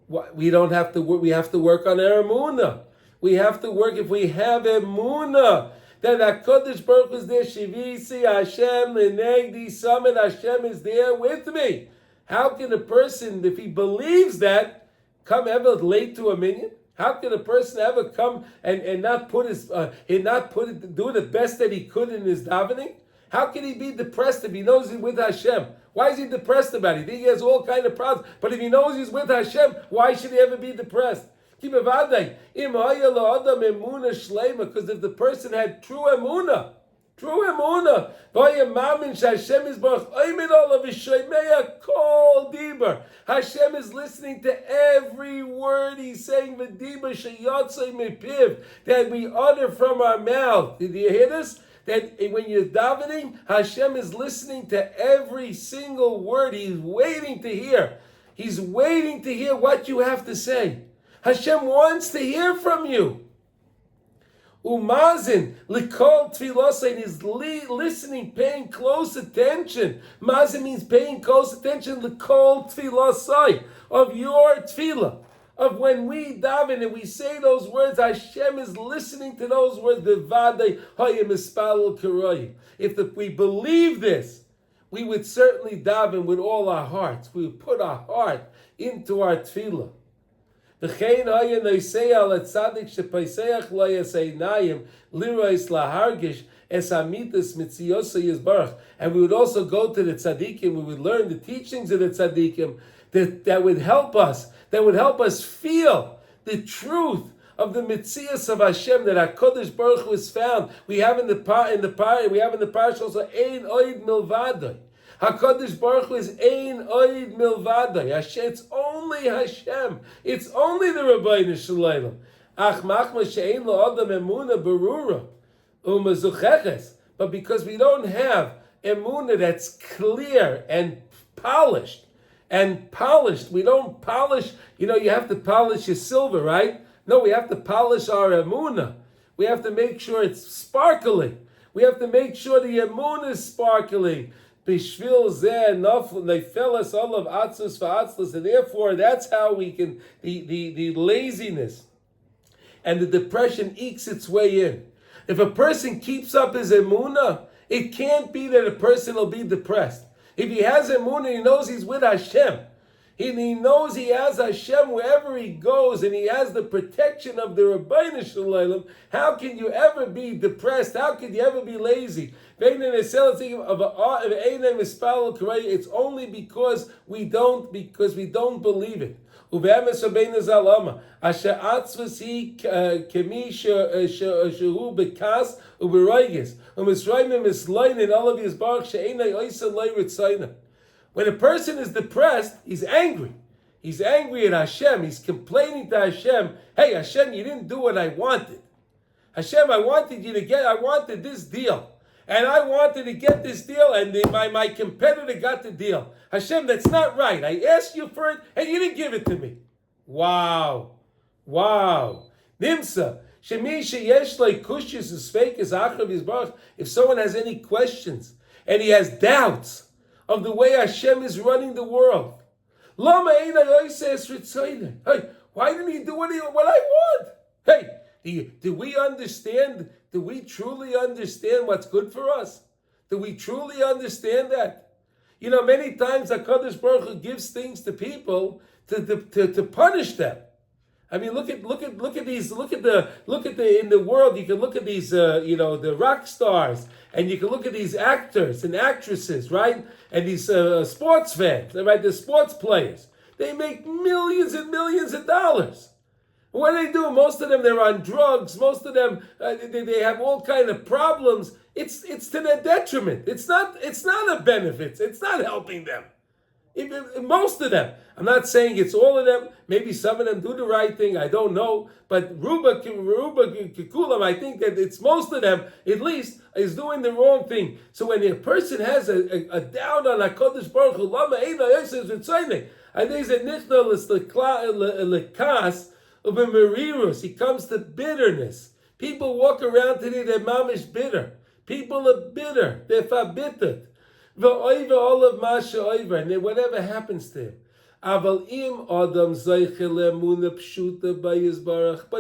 We don't have to work. We have to work on our emunah. We have to work. If we have emunah, then HaKadosh Baruch Hu is there. Shivisi Hashem Lenegdi Summit. Hashem is there with me. How can a person, if he believes that, come ever late to a minyan? How can a person ever come and not put his do the best that he could in his davening? How can he be depressed if he knows he's with Hashem? Why is he depressed about it? He has all kind of problems. But if he knows he's with Hashem, why should he ever be depressed? Because if the person had true emunah, Hashem is listening to every word he's saying, that we utter from our mouth. Did you hear this? That when you're davening, Hashem is listening to every single word. He's waiting to hear. He's waiting to hear what you have to say. Hashem wants to hear from you. Umazin, likol tfilosain, is listening, paying close attention. Mazin means paying close attention, likol tfilosai, of your tefillah. Of when we daven and we say those words, Hashem is listening to those words. If we believe this, we would certainly daven with all our hearts. We would put our heart into our tefillah. And we would also go to the tzaddikim. We would learn the teachings of the tzaddikim that would help us. That would help us feel the truth of the mitzias of Hashem, that HaKadosh Baruch Hu is found. We have in the Parshat also Ein Oid Milvadai. HaKadosh Baruch Hu is Ein Oid Milvadai. It's only Hashem. It's only the Rabbeinu Shalom. Ach machma she'ein lo adam emunah berura u'mezucheches. But because we don't have emunah that's clear and polished. We don't polish, you have to polish your silver, right? No, we have to polish our emunah. We have to make sure it's sparkling. We have to make sure the emunah is sparkling. Bishvil zeh naflu nefeles olav atzus va'atzlus, and therefore that's how we can the laziness and the depression ekes its way in. If a person keeps up his emunah, it can't be that a person will be depressed. If he has emunah, he knows he's with Hashem. He knows he has Hashem wherever he goes, and he has the protection of the Rabbeinu Shalom. How can you ever be depressed? How can you ever be lazy? It's only because we don't believe it. When a person is depressed, he's angry. He's angry at Hashem. He's complaining to Hashem. Hey, Hashem, you didn't do what I wanted. Hashem, I wanted this deal. And I wanted to get this deal, and my competitor got the deal. Hashem, that's not right. I asked you for it, and you didn't give it to me. Wow. Nimsa. If someone has any questions, and he has doubts of the way Hashem is running the world. Hey, why didn't he do what I want? Hey, do we understand? Do we truly understand what's good for us? Do we truly understand that? Many times HaKadosh Baruch Hu gives things to people to punish them. I mean, look at these. Look at the in the world. You can look at these, the rock stars, and you can look at these actors and actresses, right? And these sports fans, right? The sports players. They make millions and millions of dollars. What do they do? Most of them, they're on drugs. Most of them, they have all kind of problems. It's to their detriment. It's not a benefit. It's not helping them. Most of them. I'm not saying it's all of them. Maybe some of them do the right thing. I don't know. But Ruba Kikulam, I think that it's most of them, at least, is doing the wrong thing. So when a person has a doubt on HaKadosh Baruch Hu, Lama Eina Yosef Ritzayneh, I think that Nichna Lekas Ubemerirus, he comes to bitterness. People walk around today, they're mamish bitter. People are bitter. They're forbidden. And then whatever happens to him. But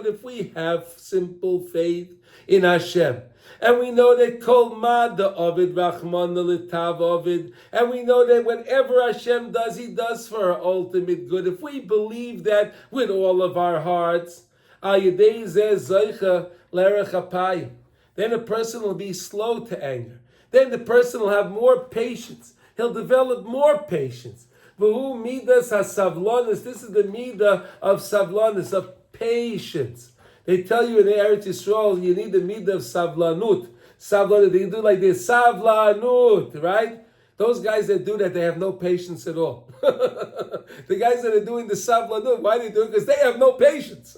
if we have simple faith in Hashem, and we know that kol mada ovid rachman litav ovid, and we know that whatever Hashem does, He does for our ultimate good. If we believe that with all of our hearts, then a person will be slow to anger. Then the person will have more patience. He'll develop more patience. V'hu midas hasavlonis. This is the midah of savlonis, of patience. They tell you in the Eretz Yisrael, you need the midah of savlanut. Savlanut. They do like this, savlanut, right? Those guys that do that, they have no patience at all. The guys that are doing the savlanut, why do they do it? Because they have no patience.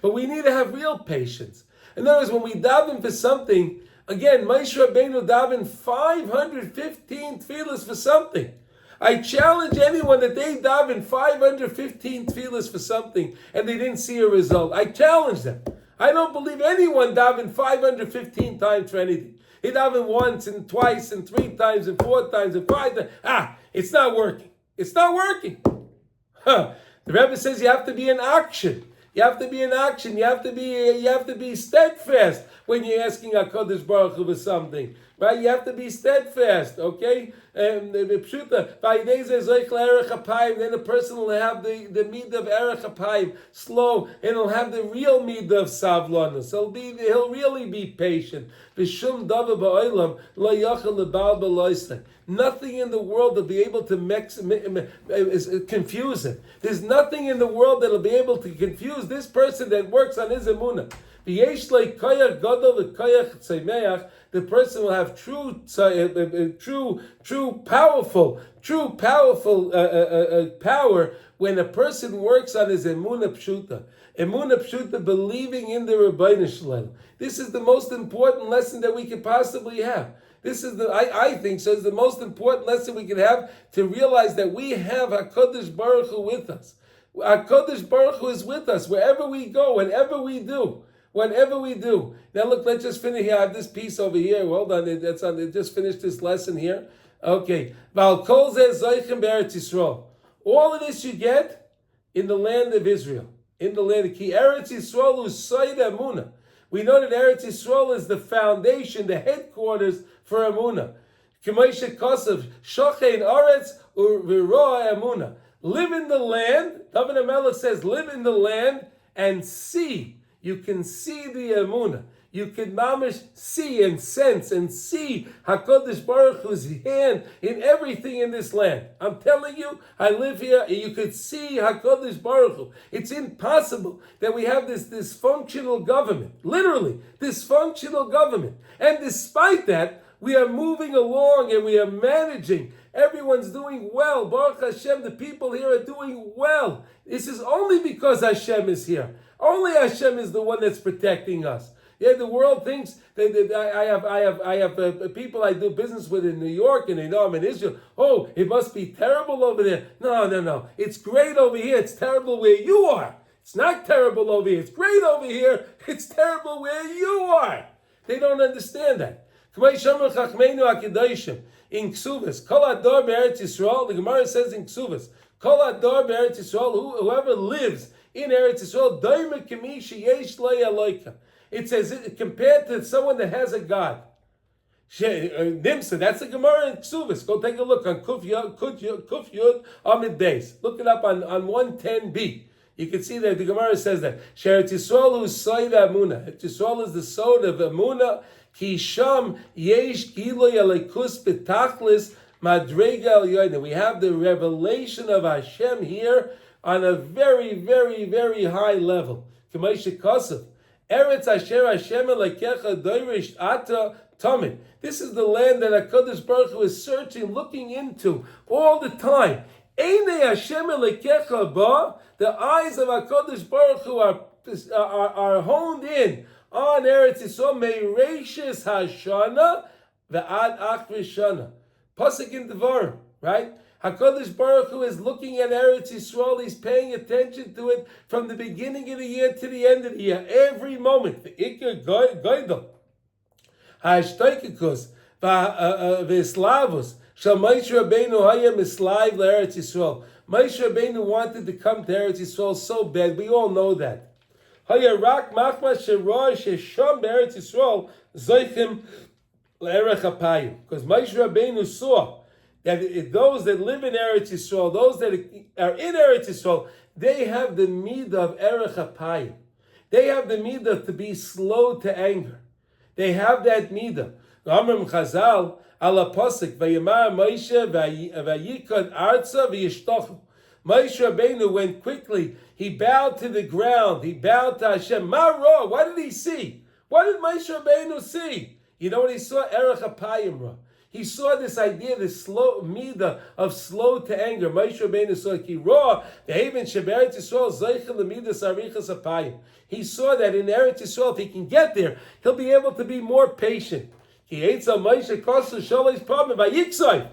But we need to have real patience. In other words, when we daven for something, again, Moshe Rabbeinu daven 515 tefillas for something. I challenge anyone that they daven 515 tefillas for something and they didn't see a result. I challenge them. I don't believe anyone daven 515 times for anything. He daven once and twice and 3 times and 4 times and 5 times. It's not working. It's not working. The Rebbe says you have to be in action. You have to be in action. You have to be steadfast when you're asking HaKadosh Baruch Hu for something. Right? You have to be steadfast, okay? Then the person will have the midah of erech apayim, slow, and he'll have the real midah of savlanus. He'll really be patient. Nothing in the world will be able to confuse him. There's nothing in the world that will be able to confuse this person that works on his emunah. The person will have true powerful power when a person works on his emunah pshuta. Emunah pshuta, believing in the Rabbeinu Shalom. This is the most important lesson that we could possibly have. This is I think so. It's the most important lesson we can have, to realize that we have HaKadosh Baruch Hu with us. HaKadosh Baruch Hu is with us wherever we go, whenever we do. Whatever we do. Now look, let's just finish here. I have this piece over here. Hold on, just finished this lesson here. Okay. Val kol zeh zoichem be'eretz Yisrael. All of this you get in the land of Israel. In the land of Ki Eretz Yisrael u'soid Emunah. We know that Eretz Yisrael is the foundation, the headquarters for Emunah. K'moshe Kosav, Shochein Aretz u'viroa Emunah. Live in the land, David HaMelech says, live in the land and see. You can see the Emunah. You can mamish see and sense and see HaKadosh Baruch Hu's hand in everything in this land. I'm telling you, I live here, and you could see HaKadosh Baruch Hu. It's impossible that we have this dysfunctional government, literally, dysfunctional government. And despite that, we are moving along and we are managing. Everyone's doing well. Baruch Hashem, the people here are doing well. This is only because Hashem is here. Only Hashem is the one that's protecting us. Yeah, the world thinks that I have people I do business with in New York, and they know I'm in Israel. Oh, it must be terrible over there. No. It's great over here. It's terrible where you are. It's not terrible over here. It's great over here. It's terrible where you are. They don't understand that. In Ksuvas, Kol Ador Be'eretz Yisrael, the Gemara says in Ksuvas, Kol Ador Be'eretz Yisrael, whoever lives in Eretz Yisrael, Doime Kemi Sheyesh Lo Eloka. It says, compared to someone that has a God. Nimsa, that's the Gemara in Ksuvas. Go take a look on Kuf Yud Amid Beis. Look it up on 110b. You can see that the Gemara says that. Sheretz Yisrael is Soid Emunah. Eretz Yisrael is the Sod of Emunah. Ki Sham Yesh Giloy Alekus Betachlis Madrega El Yoina. We have the revelation of Hashem here on a very, very, very high level. K'moshe Kosav. Eretz Asher Hashem Elokecha Doirish Ata Tamid. This is the land that HaKadosh Baruch Hu is searching, looking into all the time. Einei Hashem Elokecha Ba. The eyes of HaKadosh Baruch Hu are honed in on Eretz Yisrael. Meireshis Hashana ve'ad Achri Shana. Pasuk in Devarim, right? HaKadosh Baruch Hu is looking at Eretz Yisrael. He's paying attention to it from the beginning of the year to the end of the year. Every moment. The Iker Goydel. HaShtaikikus. V'Islavus. Shal Moshe Rabbeinu Haya Mislaiv LeEretz Yisrael. Moshe Rabbeinu wanted to come to Eretz Yisrael so bad. We all know that. Haya Rak Machma Shera Shesham Be'Eretz Yisrael Zoichim LeErech HaPayim. Because Moshe Rabbeinu saw that those that live in Eretz Yisrael, those that are in Eretz Yisrael, they have the midah of Erech HaPayim. They have the midah to be slow to anger. They have that midah. Amram Chazal ala posik vayimar Moshe vayikad arza v'yishtochu. Moshe Rabbeinu went quickly. He bowed to the ground. He bowed to Hashem. Mara, what did he see? What did Moshe Rabbeinu see? You know what he saw? Erech HaPayim ra. He saw this idea, this slow midah of slow to anger. Moshe Rabbeinu saw ki ra the haven sheberetz Yisrael zeichel the midah sarichas apayim. He saw that in Eretz Yisrael, if he can get there, he'll be able to be more patient. He hates on Moshe Kosu Shalai's problem by Yitzhak.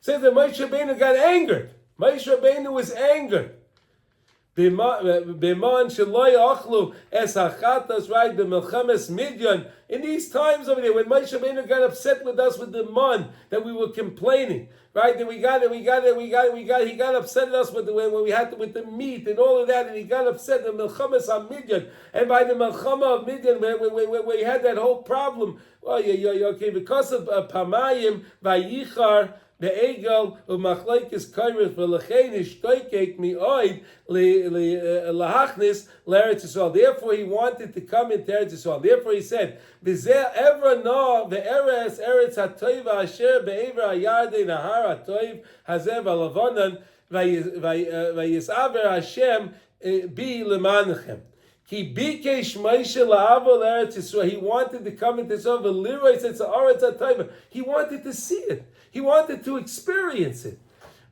Says that Moshe Rabbeinu got angered. Moshe Rabbeinu was angered. B'man sheloi achlu es hachatas, right? B'melchemes midyan. In these times over there, when Moshe Rabbeinu got upset with us with the man that we were complaining, right? Then he got upset at us with when we had with the meat and all of that, and he got upset the melchemes midyan. And by the melchama of Midyan, where we had that whole problem. Oh yeah, okay, because of Pamayim vayichar. Be'egel u'machleikis kairich v'lechein ishtoikek mi'oid lahachnis l'Eretz Yisrael. Therefore, he wanted to come into Eretz Yisrael. Therefore, he said, "V'zeh evra na ve'eres Eretz hatoiv asher be'ever hayardei nahar hatoiv hazeh v'lavonan v'yisaver Hashem bi lemanechem." He bikesh Moshe la'avo l'Eretz Yisrael. He wanted to come into Yisrael. V'liroy says Eretz hatoiv. He wanted to see it. He wanted to experience it.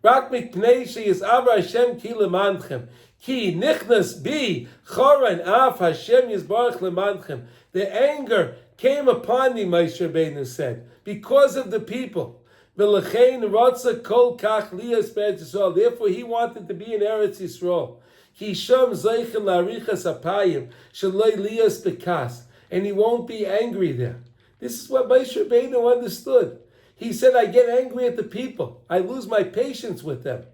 Rak miknei sheyisaver Hashem ki lemanechem. Ki nichnas bi choran af Hashem yisbarach lemanechem. The anger came upon me, Moshe Rabbeinu said, because of the people. V'lechein rotza kol kach liyas be'eretz Yisrael. Therefore, he wanted to be in Eretz Yisrael. Ki sham zeichen la'arichas apayim shaloi liyas bekas. And he won't be angry there. This is what Moshe Rabbeinu understood. He said, I get angry at the people. I lose my patience with them.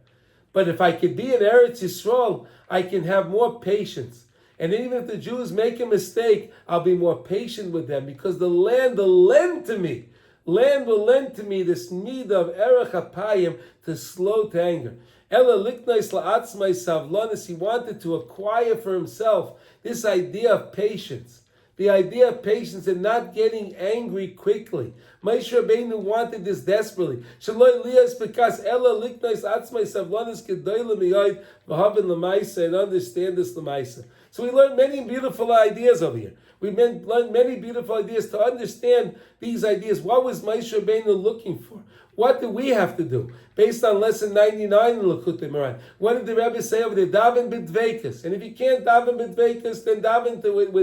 But if I could be in Eretz Yisrael, I can have more patience. And even if the Jews make a mistake, I'll be more patient with them because the land will lend to me. Land will lend to me this need of erech apayim, to slow to anger. Ella liknais la'atzmai savlanis. He wanted to acquire for himself this idea of patience. The idea of patience and not getting angry quickly. Moshe Rabbeinu wanted this desperately. Shaloi lias bekas ella liknais atzmai savlanis kedoyle miyoid v'havin l'maisa, and understand this l'maisa. So we learned many beautiful ideas over here. We learned many beautiful ideas to understand these ideas. What was Moshe Rabbeinu looking for? What do we have to do? Based on lesson 99 in L'Kutei Moharan. What did the Rebbe say over there? Daven b'dveikus. And if you can't daven b'dveikus, then daven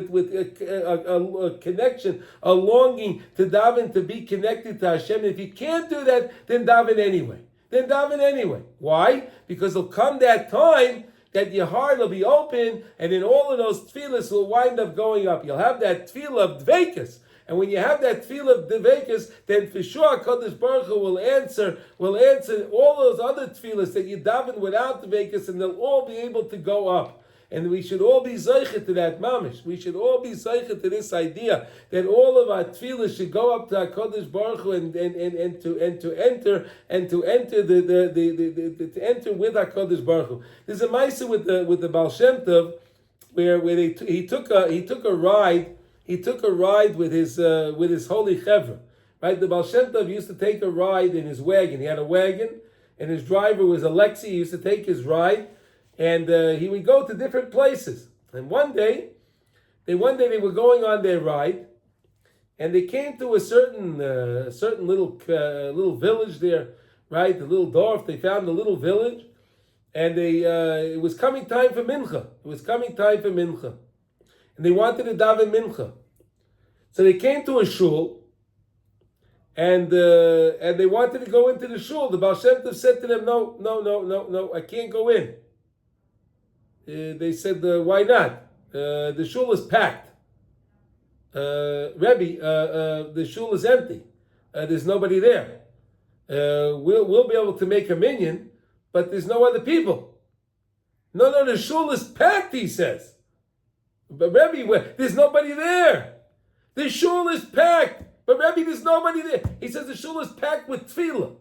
with a connection, a longing to daven, to be connected to Hashem. And if you can't do that, then daven anyway. Why? Because there'll come that time that your heart will be open, and in all of those tefillahs will wind up going up. You'll have that tefillah of dveikus. And when you have that tefillah of dveikus, then for sure HaKadosh Baruch Hu will answer all those other tefillahs that you daven without dveikus, and they'll all be able to go up. And we should all be zeichet to that mamish. We should all be zeichet to this idea that all of our tefillahs should go up to HaKadosh Baruch Hu and to enter with HaKadosh Baruch Hu. There's a ma'aseh with the Baal Shem Tov where he took a ride. He took a ride with his holy chevra. Right, the Baal Shem Tov used to take a ride in his wagon. He had a wagon, and his driver was Alexei. He used to take his ride. And he would go to different places. And one day they were going on their ride, and they came to a certain little village there, right? The little dorf. They found a little village, and it was coming time for mincha. And they wanted to daven mincha. So they came to a shul, and they wanted to go into the shul. The Baal Shem Tov said to them, no, I can't go in. They said, why not? The shul is packed. Rebbe, the shul is empty. There's nobody there. We'll be able to make a minyan, but there's no other people. No, the shul is packed, he says. But Rebbe, there's nobody there. The shul is packed, but Rebbe, there's nobody there. He says the shul is packed with tefillah.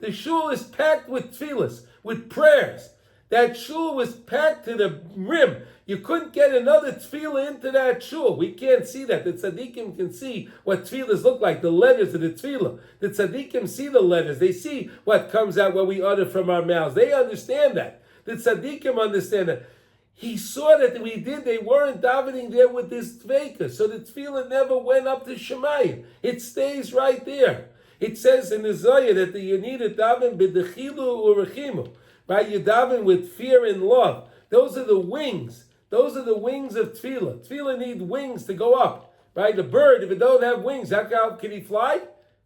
The shul is packed with tefillahs, with prayers. That shul was packed to the rim. You couldn't get another tefillah into that shul. We can't see that. The tzaddikim can see what tefillahs look like, the letters of the tefillah. The tzaddikim see the letters. They see what comes out, what we utter from our mouths. They understand that. The tzaddikim understand that. He saw that they weren't davening there with this dveika. So the tefillah never went up to Shemayim. It stays right there. It says in the Zohar that you need to daven b'dechilu u'rechimu. Right, you daven with fear and love. Those are the wings. Those are the wings of tefillah. Tefillah need wings to go up. Right, a bird, if it don't have wings, how can he fly?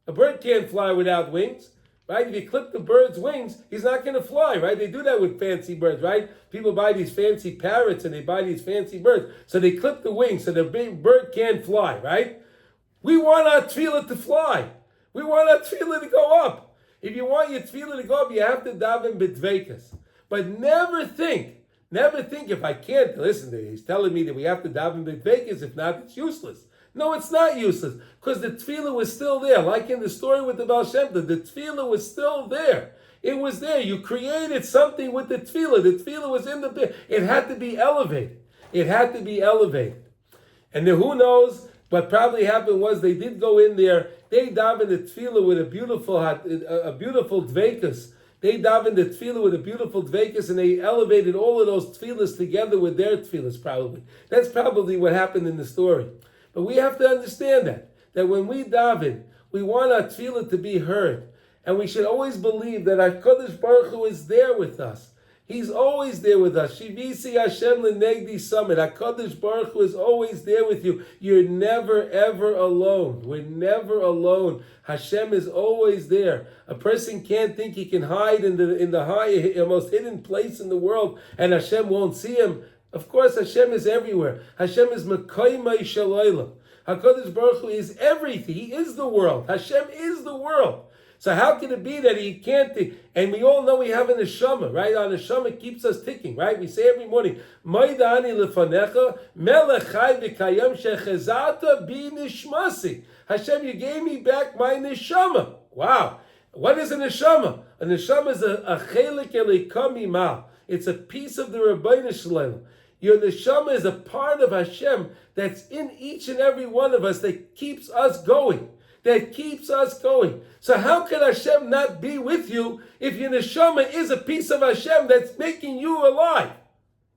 A bird can't fly without wings. Right, if you clip the bird's wings, he's not going to fly. Right, they do that with fancy birds. Right, people buy these fancy parrots and they buy these fancy birds, so they clip the wings so the big bird can't fly. Right, we want our tefillah to fly. We want our tefillah to go up. If you want your tefillah to go up, you have to daven b'dveikus. But never think if I can't, listen, he's telling me that we have to daven b'dveikus, if not, it's useless. No, it's not useless, because the tefillah was still there. Like in the story with the Baal Shem Tov, the tefillah was still there. It was there. You created something with the tefillah. The tefillah was in the, it had to be elevated. And then who knows, what probably happened was they did go in there. They davened the tefillah with a beautiful dveikus. They davened the tefillah with a beautiful dveikus, and they elevated all of those tefillahs together with their tefillahs. Probably that's probably what happened in the story. But we have to understand that when we daven, we want our tefillah to be heard, and we should always believe that our Kadosh Baruch Hu is there with us. He's always there with us. Shivisi Hashem l'negdi summit. HaKadosh Baruch Hu is always there with you. You're never, ever alone. We're never alone. Hashem is always there. A person can't think he can hide in the most hidden place in the world and Hashem won't see him. Of course, Hashem is everywhere. Hashem is Mekoymai Shalaylam. HaKadosh Baruch Hu is everything. He is the world. Hashem is the world. So how can it be that he can't? And we all know we have an neshama, right? Our neshama keeps us ticking, right? We say every morning, "Maidani lefanecha melech chai v'kayam shechazata bi nishmasi." Hashem, you gave me back my neshama. Wow. What is a neshama? A neshama is a chelik elikam imal. It's a piece of the Rabbeinu Shalom. Your neshama is a part of Hashem that's in each and every one of us that keeps us going. That keeps us going. So how can Hashem not be with you if your neshama is a piece of Hashem that's making you alive?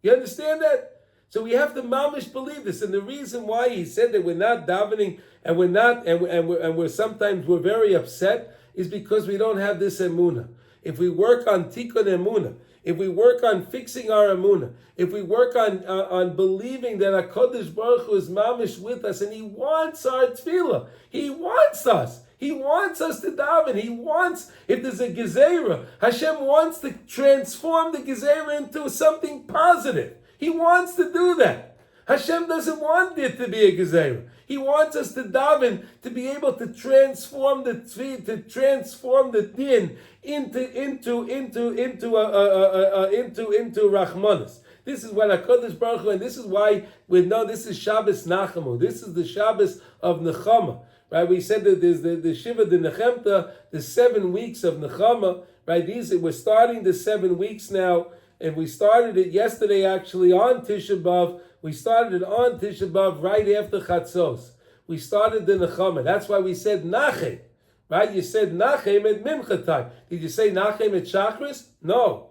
You understand that? So we have to mamish believe this, and the reason why he said that we're not davening and we're not and we're sometimes we're very upset is because we don't have this emunah. If we work on tikkun emunah, if we work on fixing our emunah, if we work on believing that HaKadosh Baruch Hu is mamish with us and He wants our tefillah, He wants us. He wants us to daven. He wants, if there's a gezerah, Hashem wants to transform the gezerah into something positive. He wants to do that. Hashem doesn't want there to be a gezerah. He wants us to daven to be able to transform the din into rachmanis. This is what HaKadosh Baruch Hu, and this is why we know this is Shabbos Nachamu. This is the Shabbos of Nechama. Right? We said that there's the Shiva de Nechemta, the 7 weeks of Nechama. Right? We're starting the 7 weeks now, and we started it yesterday actually on Tisha B'Av. We started it on Tisha B'Av right after Chatzos. We started the Nechama. That's why we said Nachem. Right? You said Nachem at Mincha time. Did you say Nachem at Shachris? No.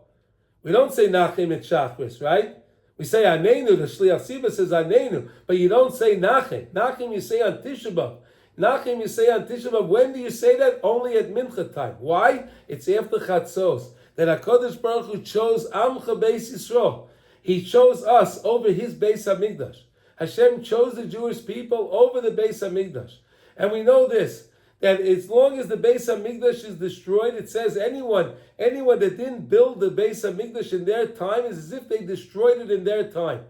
We don't say Nachem at Shachris, right? We say Anenu, the Shliach Siva says Anenu, but you don't say Nachem. Nachem you say on Tisha B'Av. Nachem you say on Tisha B'Av. When do you say that? Only at Mincha time. Why? It's after Chatzos. That HaKadosh Baruch Hu chose Amcha Beis Yisrael. He chose us over His Beis HaMikdash. Hashem chose the Jewish people over the Beis HaMikdash. And we know this, that as long as the Beis HaMikdash is destroyed, it says anyone that didn't build the Beis HaMikdash in their time is as if they destroyed it in their time.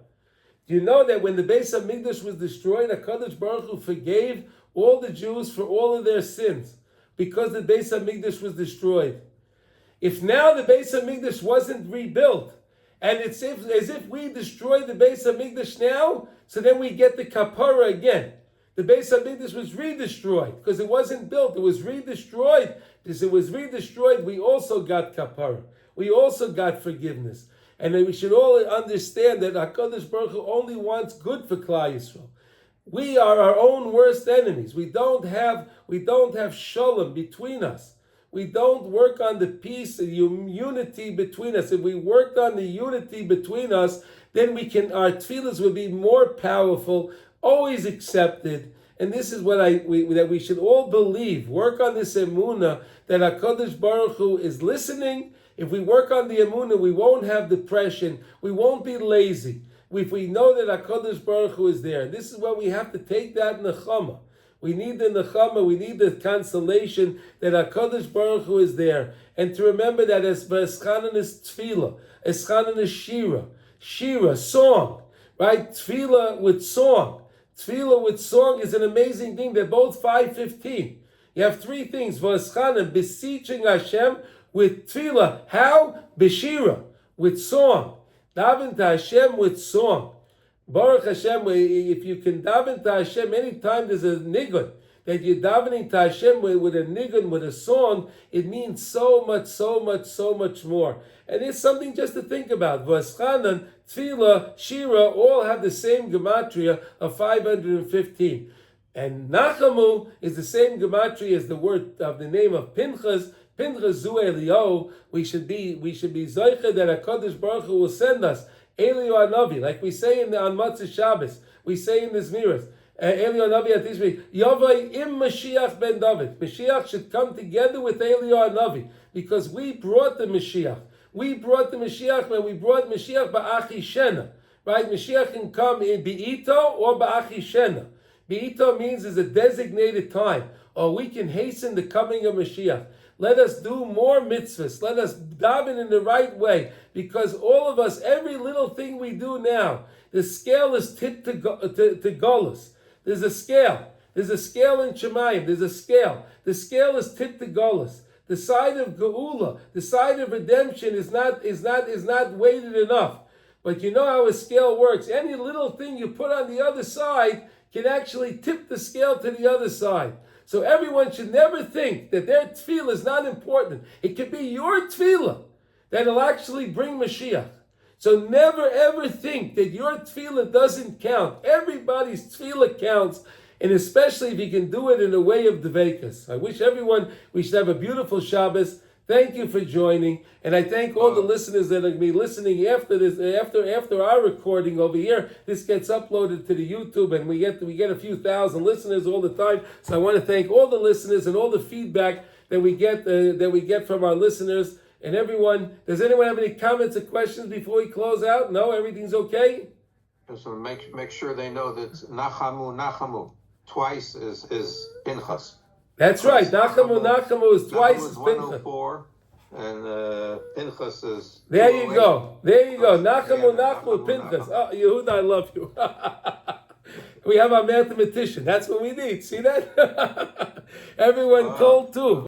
Do you know that when the Beis HaMikdash was destroyed, HaKadosh Baruch Hu forgave all the Jews for all of their sins because the Beis HaMikdash was destroyed? If now the Beis HaMikdash wasn't rebuilt, and it's as if we destroy the Beis HaMikdash now, so then we get the kapara again. The Beis HaMikdash was redestroyed because it wasn't built. It was redestroyed. Because it was redestroyed, we also got kapara. We also got forgiveness. And then we should all understand that HaKadosh Baruch Hu only wants good for Klal Yisrael. We are our own worst enemies. We don't have shalom between us. We don't work on the peace and unity between us. If we worked on the unity between us, then our tefillahs would be more powerful, always accepted. And this is what that we should all believe. Work on this emunah that HaKadosh Baruch Hu is listening. If we work on the emunah, we won't have depression. We won't be lazy. If we know that HaKadosh Baruch Hu is there. This is what we have to take that nechama. We need the nechama, we need the consolation that HaKadosh Baruch Hu is there. And to remember that Eschanan is tefillah, Eschanan is shira, song, right? Tefillah with song. Tefillah with song is an amazing thing. They're both 5:15. You have 3 things. Eschanan, beseeching Hashem with tefillah. How? Beshira, with song. Daven to Hashem with song. Baruch Hashem, if you can daven to Hashem, anytime there's a nigun, that you're davening to Hashem with a nigun, with a song, it means so much more. And it's something just to think about. V'aschanan, tefillah, shira, all have the same gematria of 515. And Nachamu is the same gematria as the word of the name of Pinchas. Pinchas zu Eliyahu. We should be zoicha that HaKadosh Baruch Hu will send us Eliyahu Hanavi, like we say on Matzah Shabbos, we say in the Zmiras, Eliyahu Hanavi at Tishri, Yavai im Mashiach ben David. Mashiach should come together with Eliyahu Hanavi, because we brought the Mashiach. We brought the Mashiach, when we brought Mashiach ba'achi shena. Right? Mashiach can come in Be'ito or ba'achi shena. Be'ito means there's a designated time, or we can hasten the coming of Mashiach. Let us do more mitzvahs. Let us daven in the right way. Because all of us, every little thing we do now, the scale is tipped to Golus. There's a scale. There's a scale in Shemayim. There's a scale. The scale is tipped to Golus. the side of geula, the side of redemption is not weighted enough. But you know how a scale works. Any little thing you put on the other side can actually tip the scale to the other side. So everyone should never think that their tefillah is not important. It could be your tefillah that'll actually bring Mashiach. So never ever think that your tefillah doesn't count. Everybody's tefillah counts, and especially if you can do it in a way of dveikus. I wish everyone we should have a beautiful Shabbos. Thank you for joining, and I thank all the listeners that are going to be listening after this, after our recording over here. This gets uploaded to the YouTube, and we get a few thousand listeners all the time. So I want to thank all the listeners and all the feedback that we get from our listeners and everyone. Does anyone have any comments or questions before we close out? No, everything's okay. So make sure they know that Nachamu twice is Pinchas. That's right. Nachamu is twice as Pinchas. 104, and Pinchas is. There you go. Nachamu, Pinchas. Oh, Yehuda, I love you. We have our mathematician. That's what we need. See that? Everyone cold too.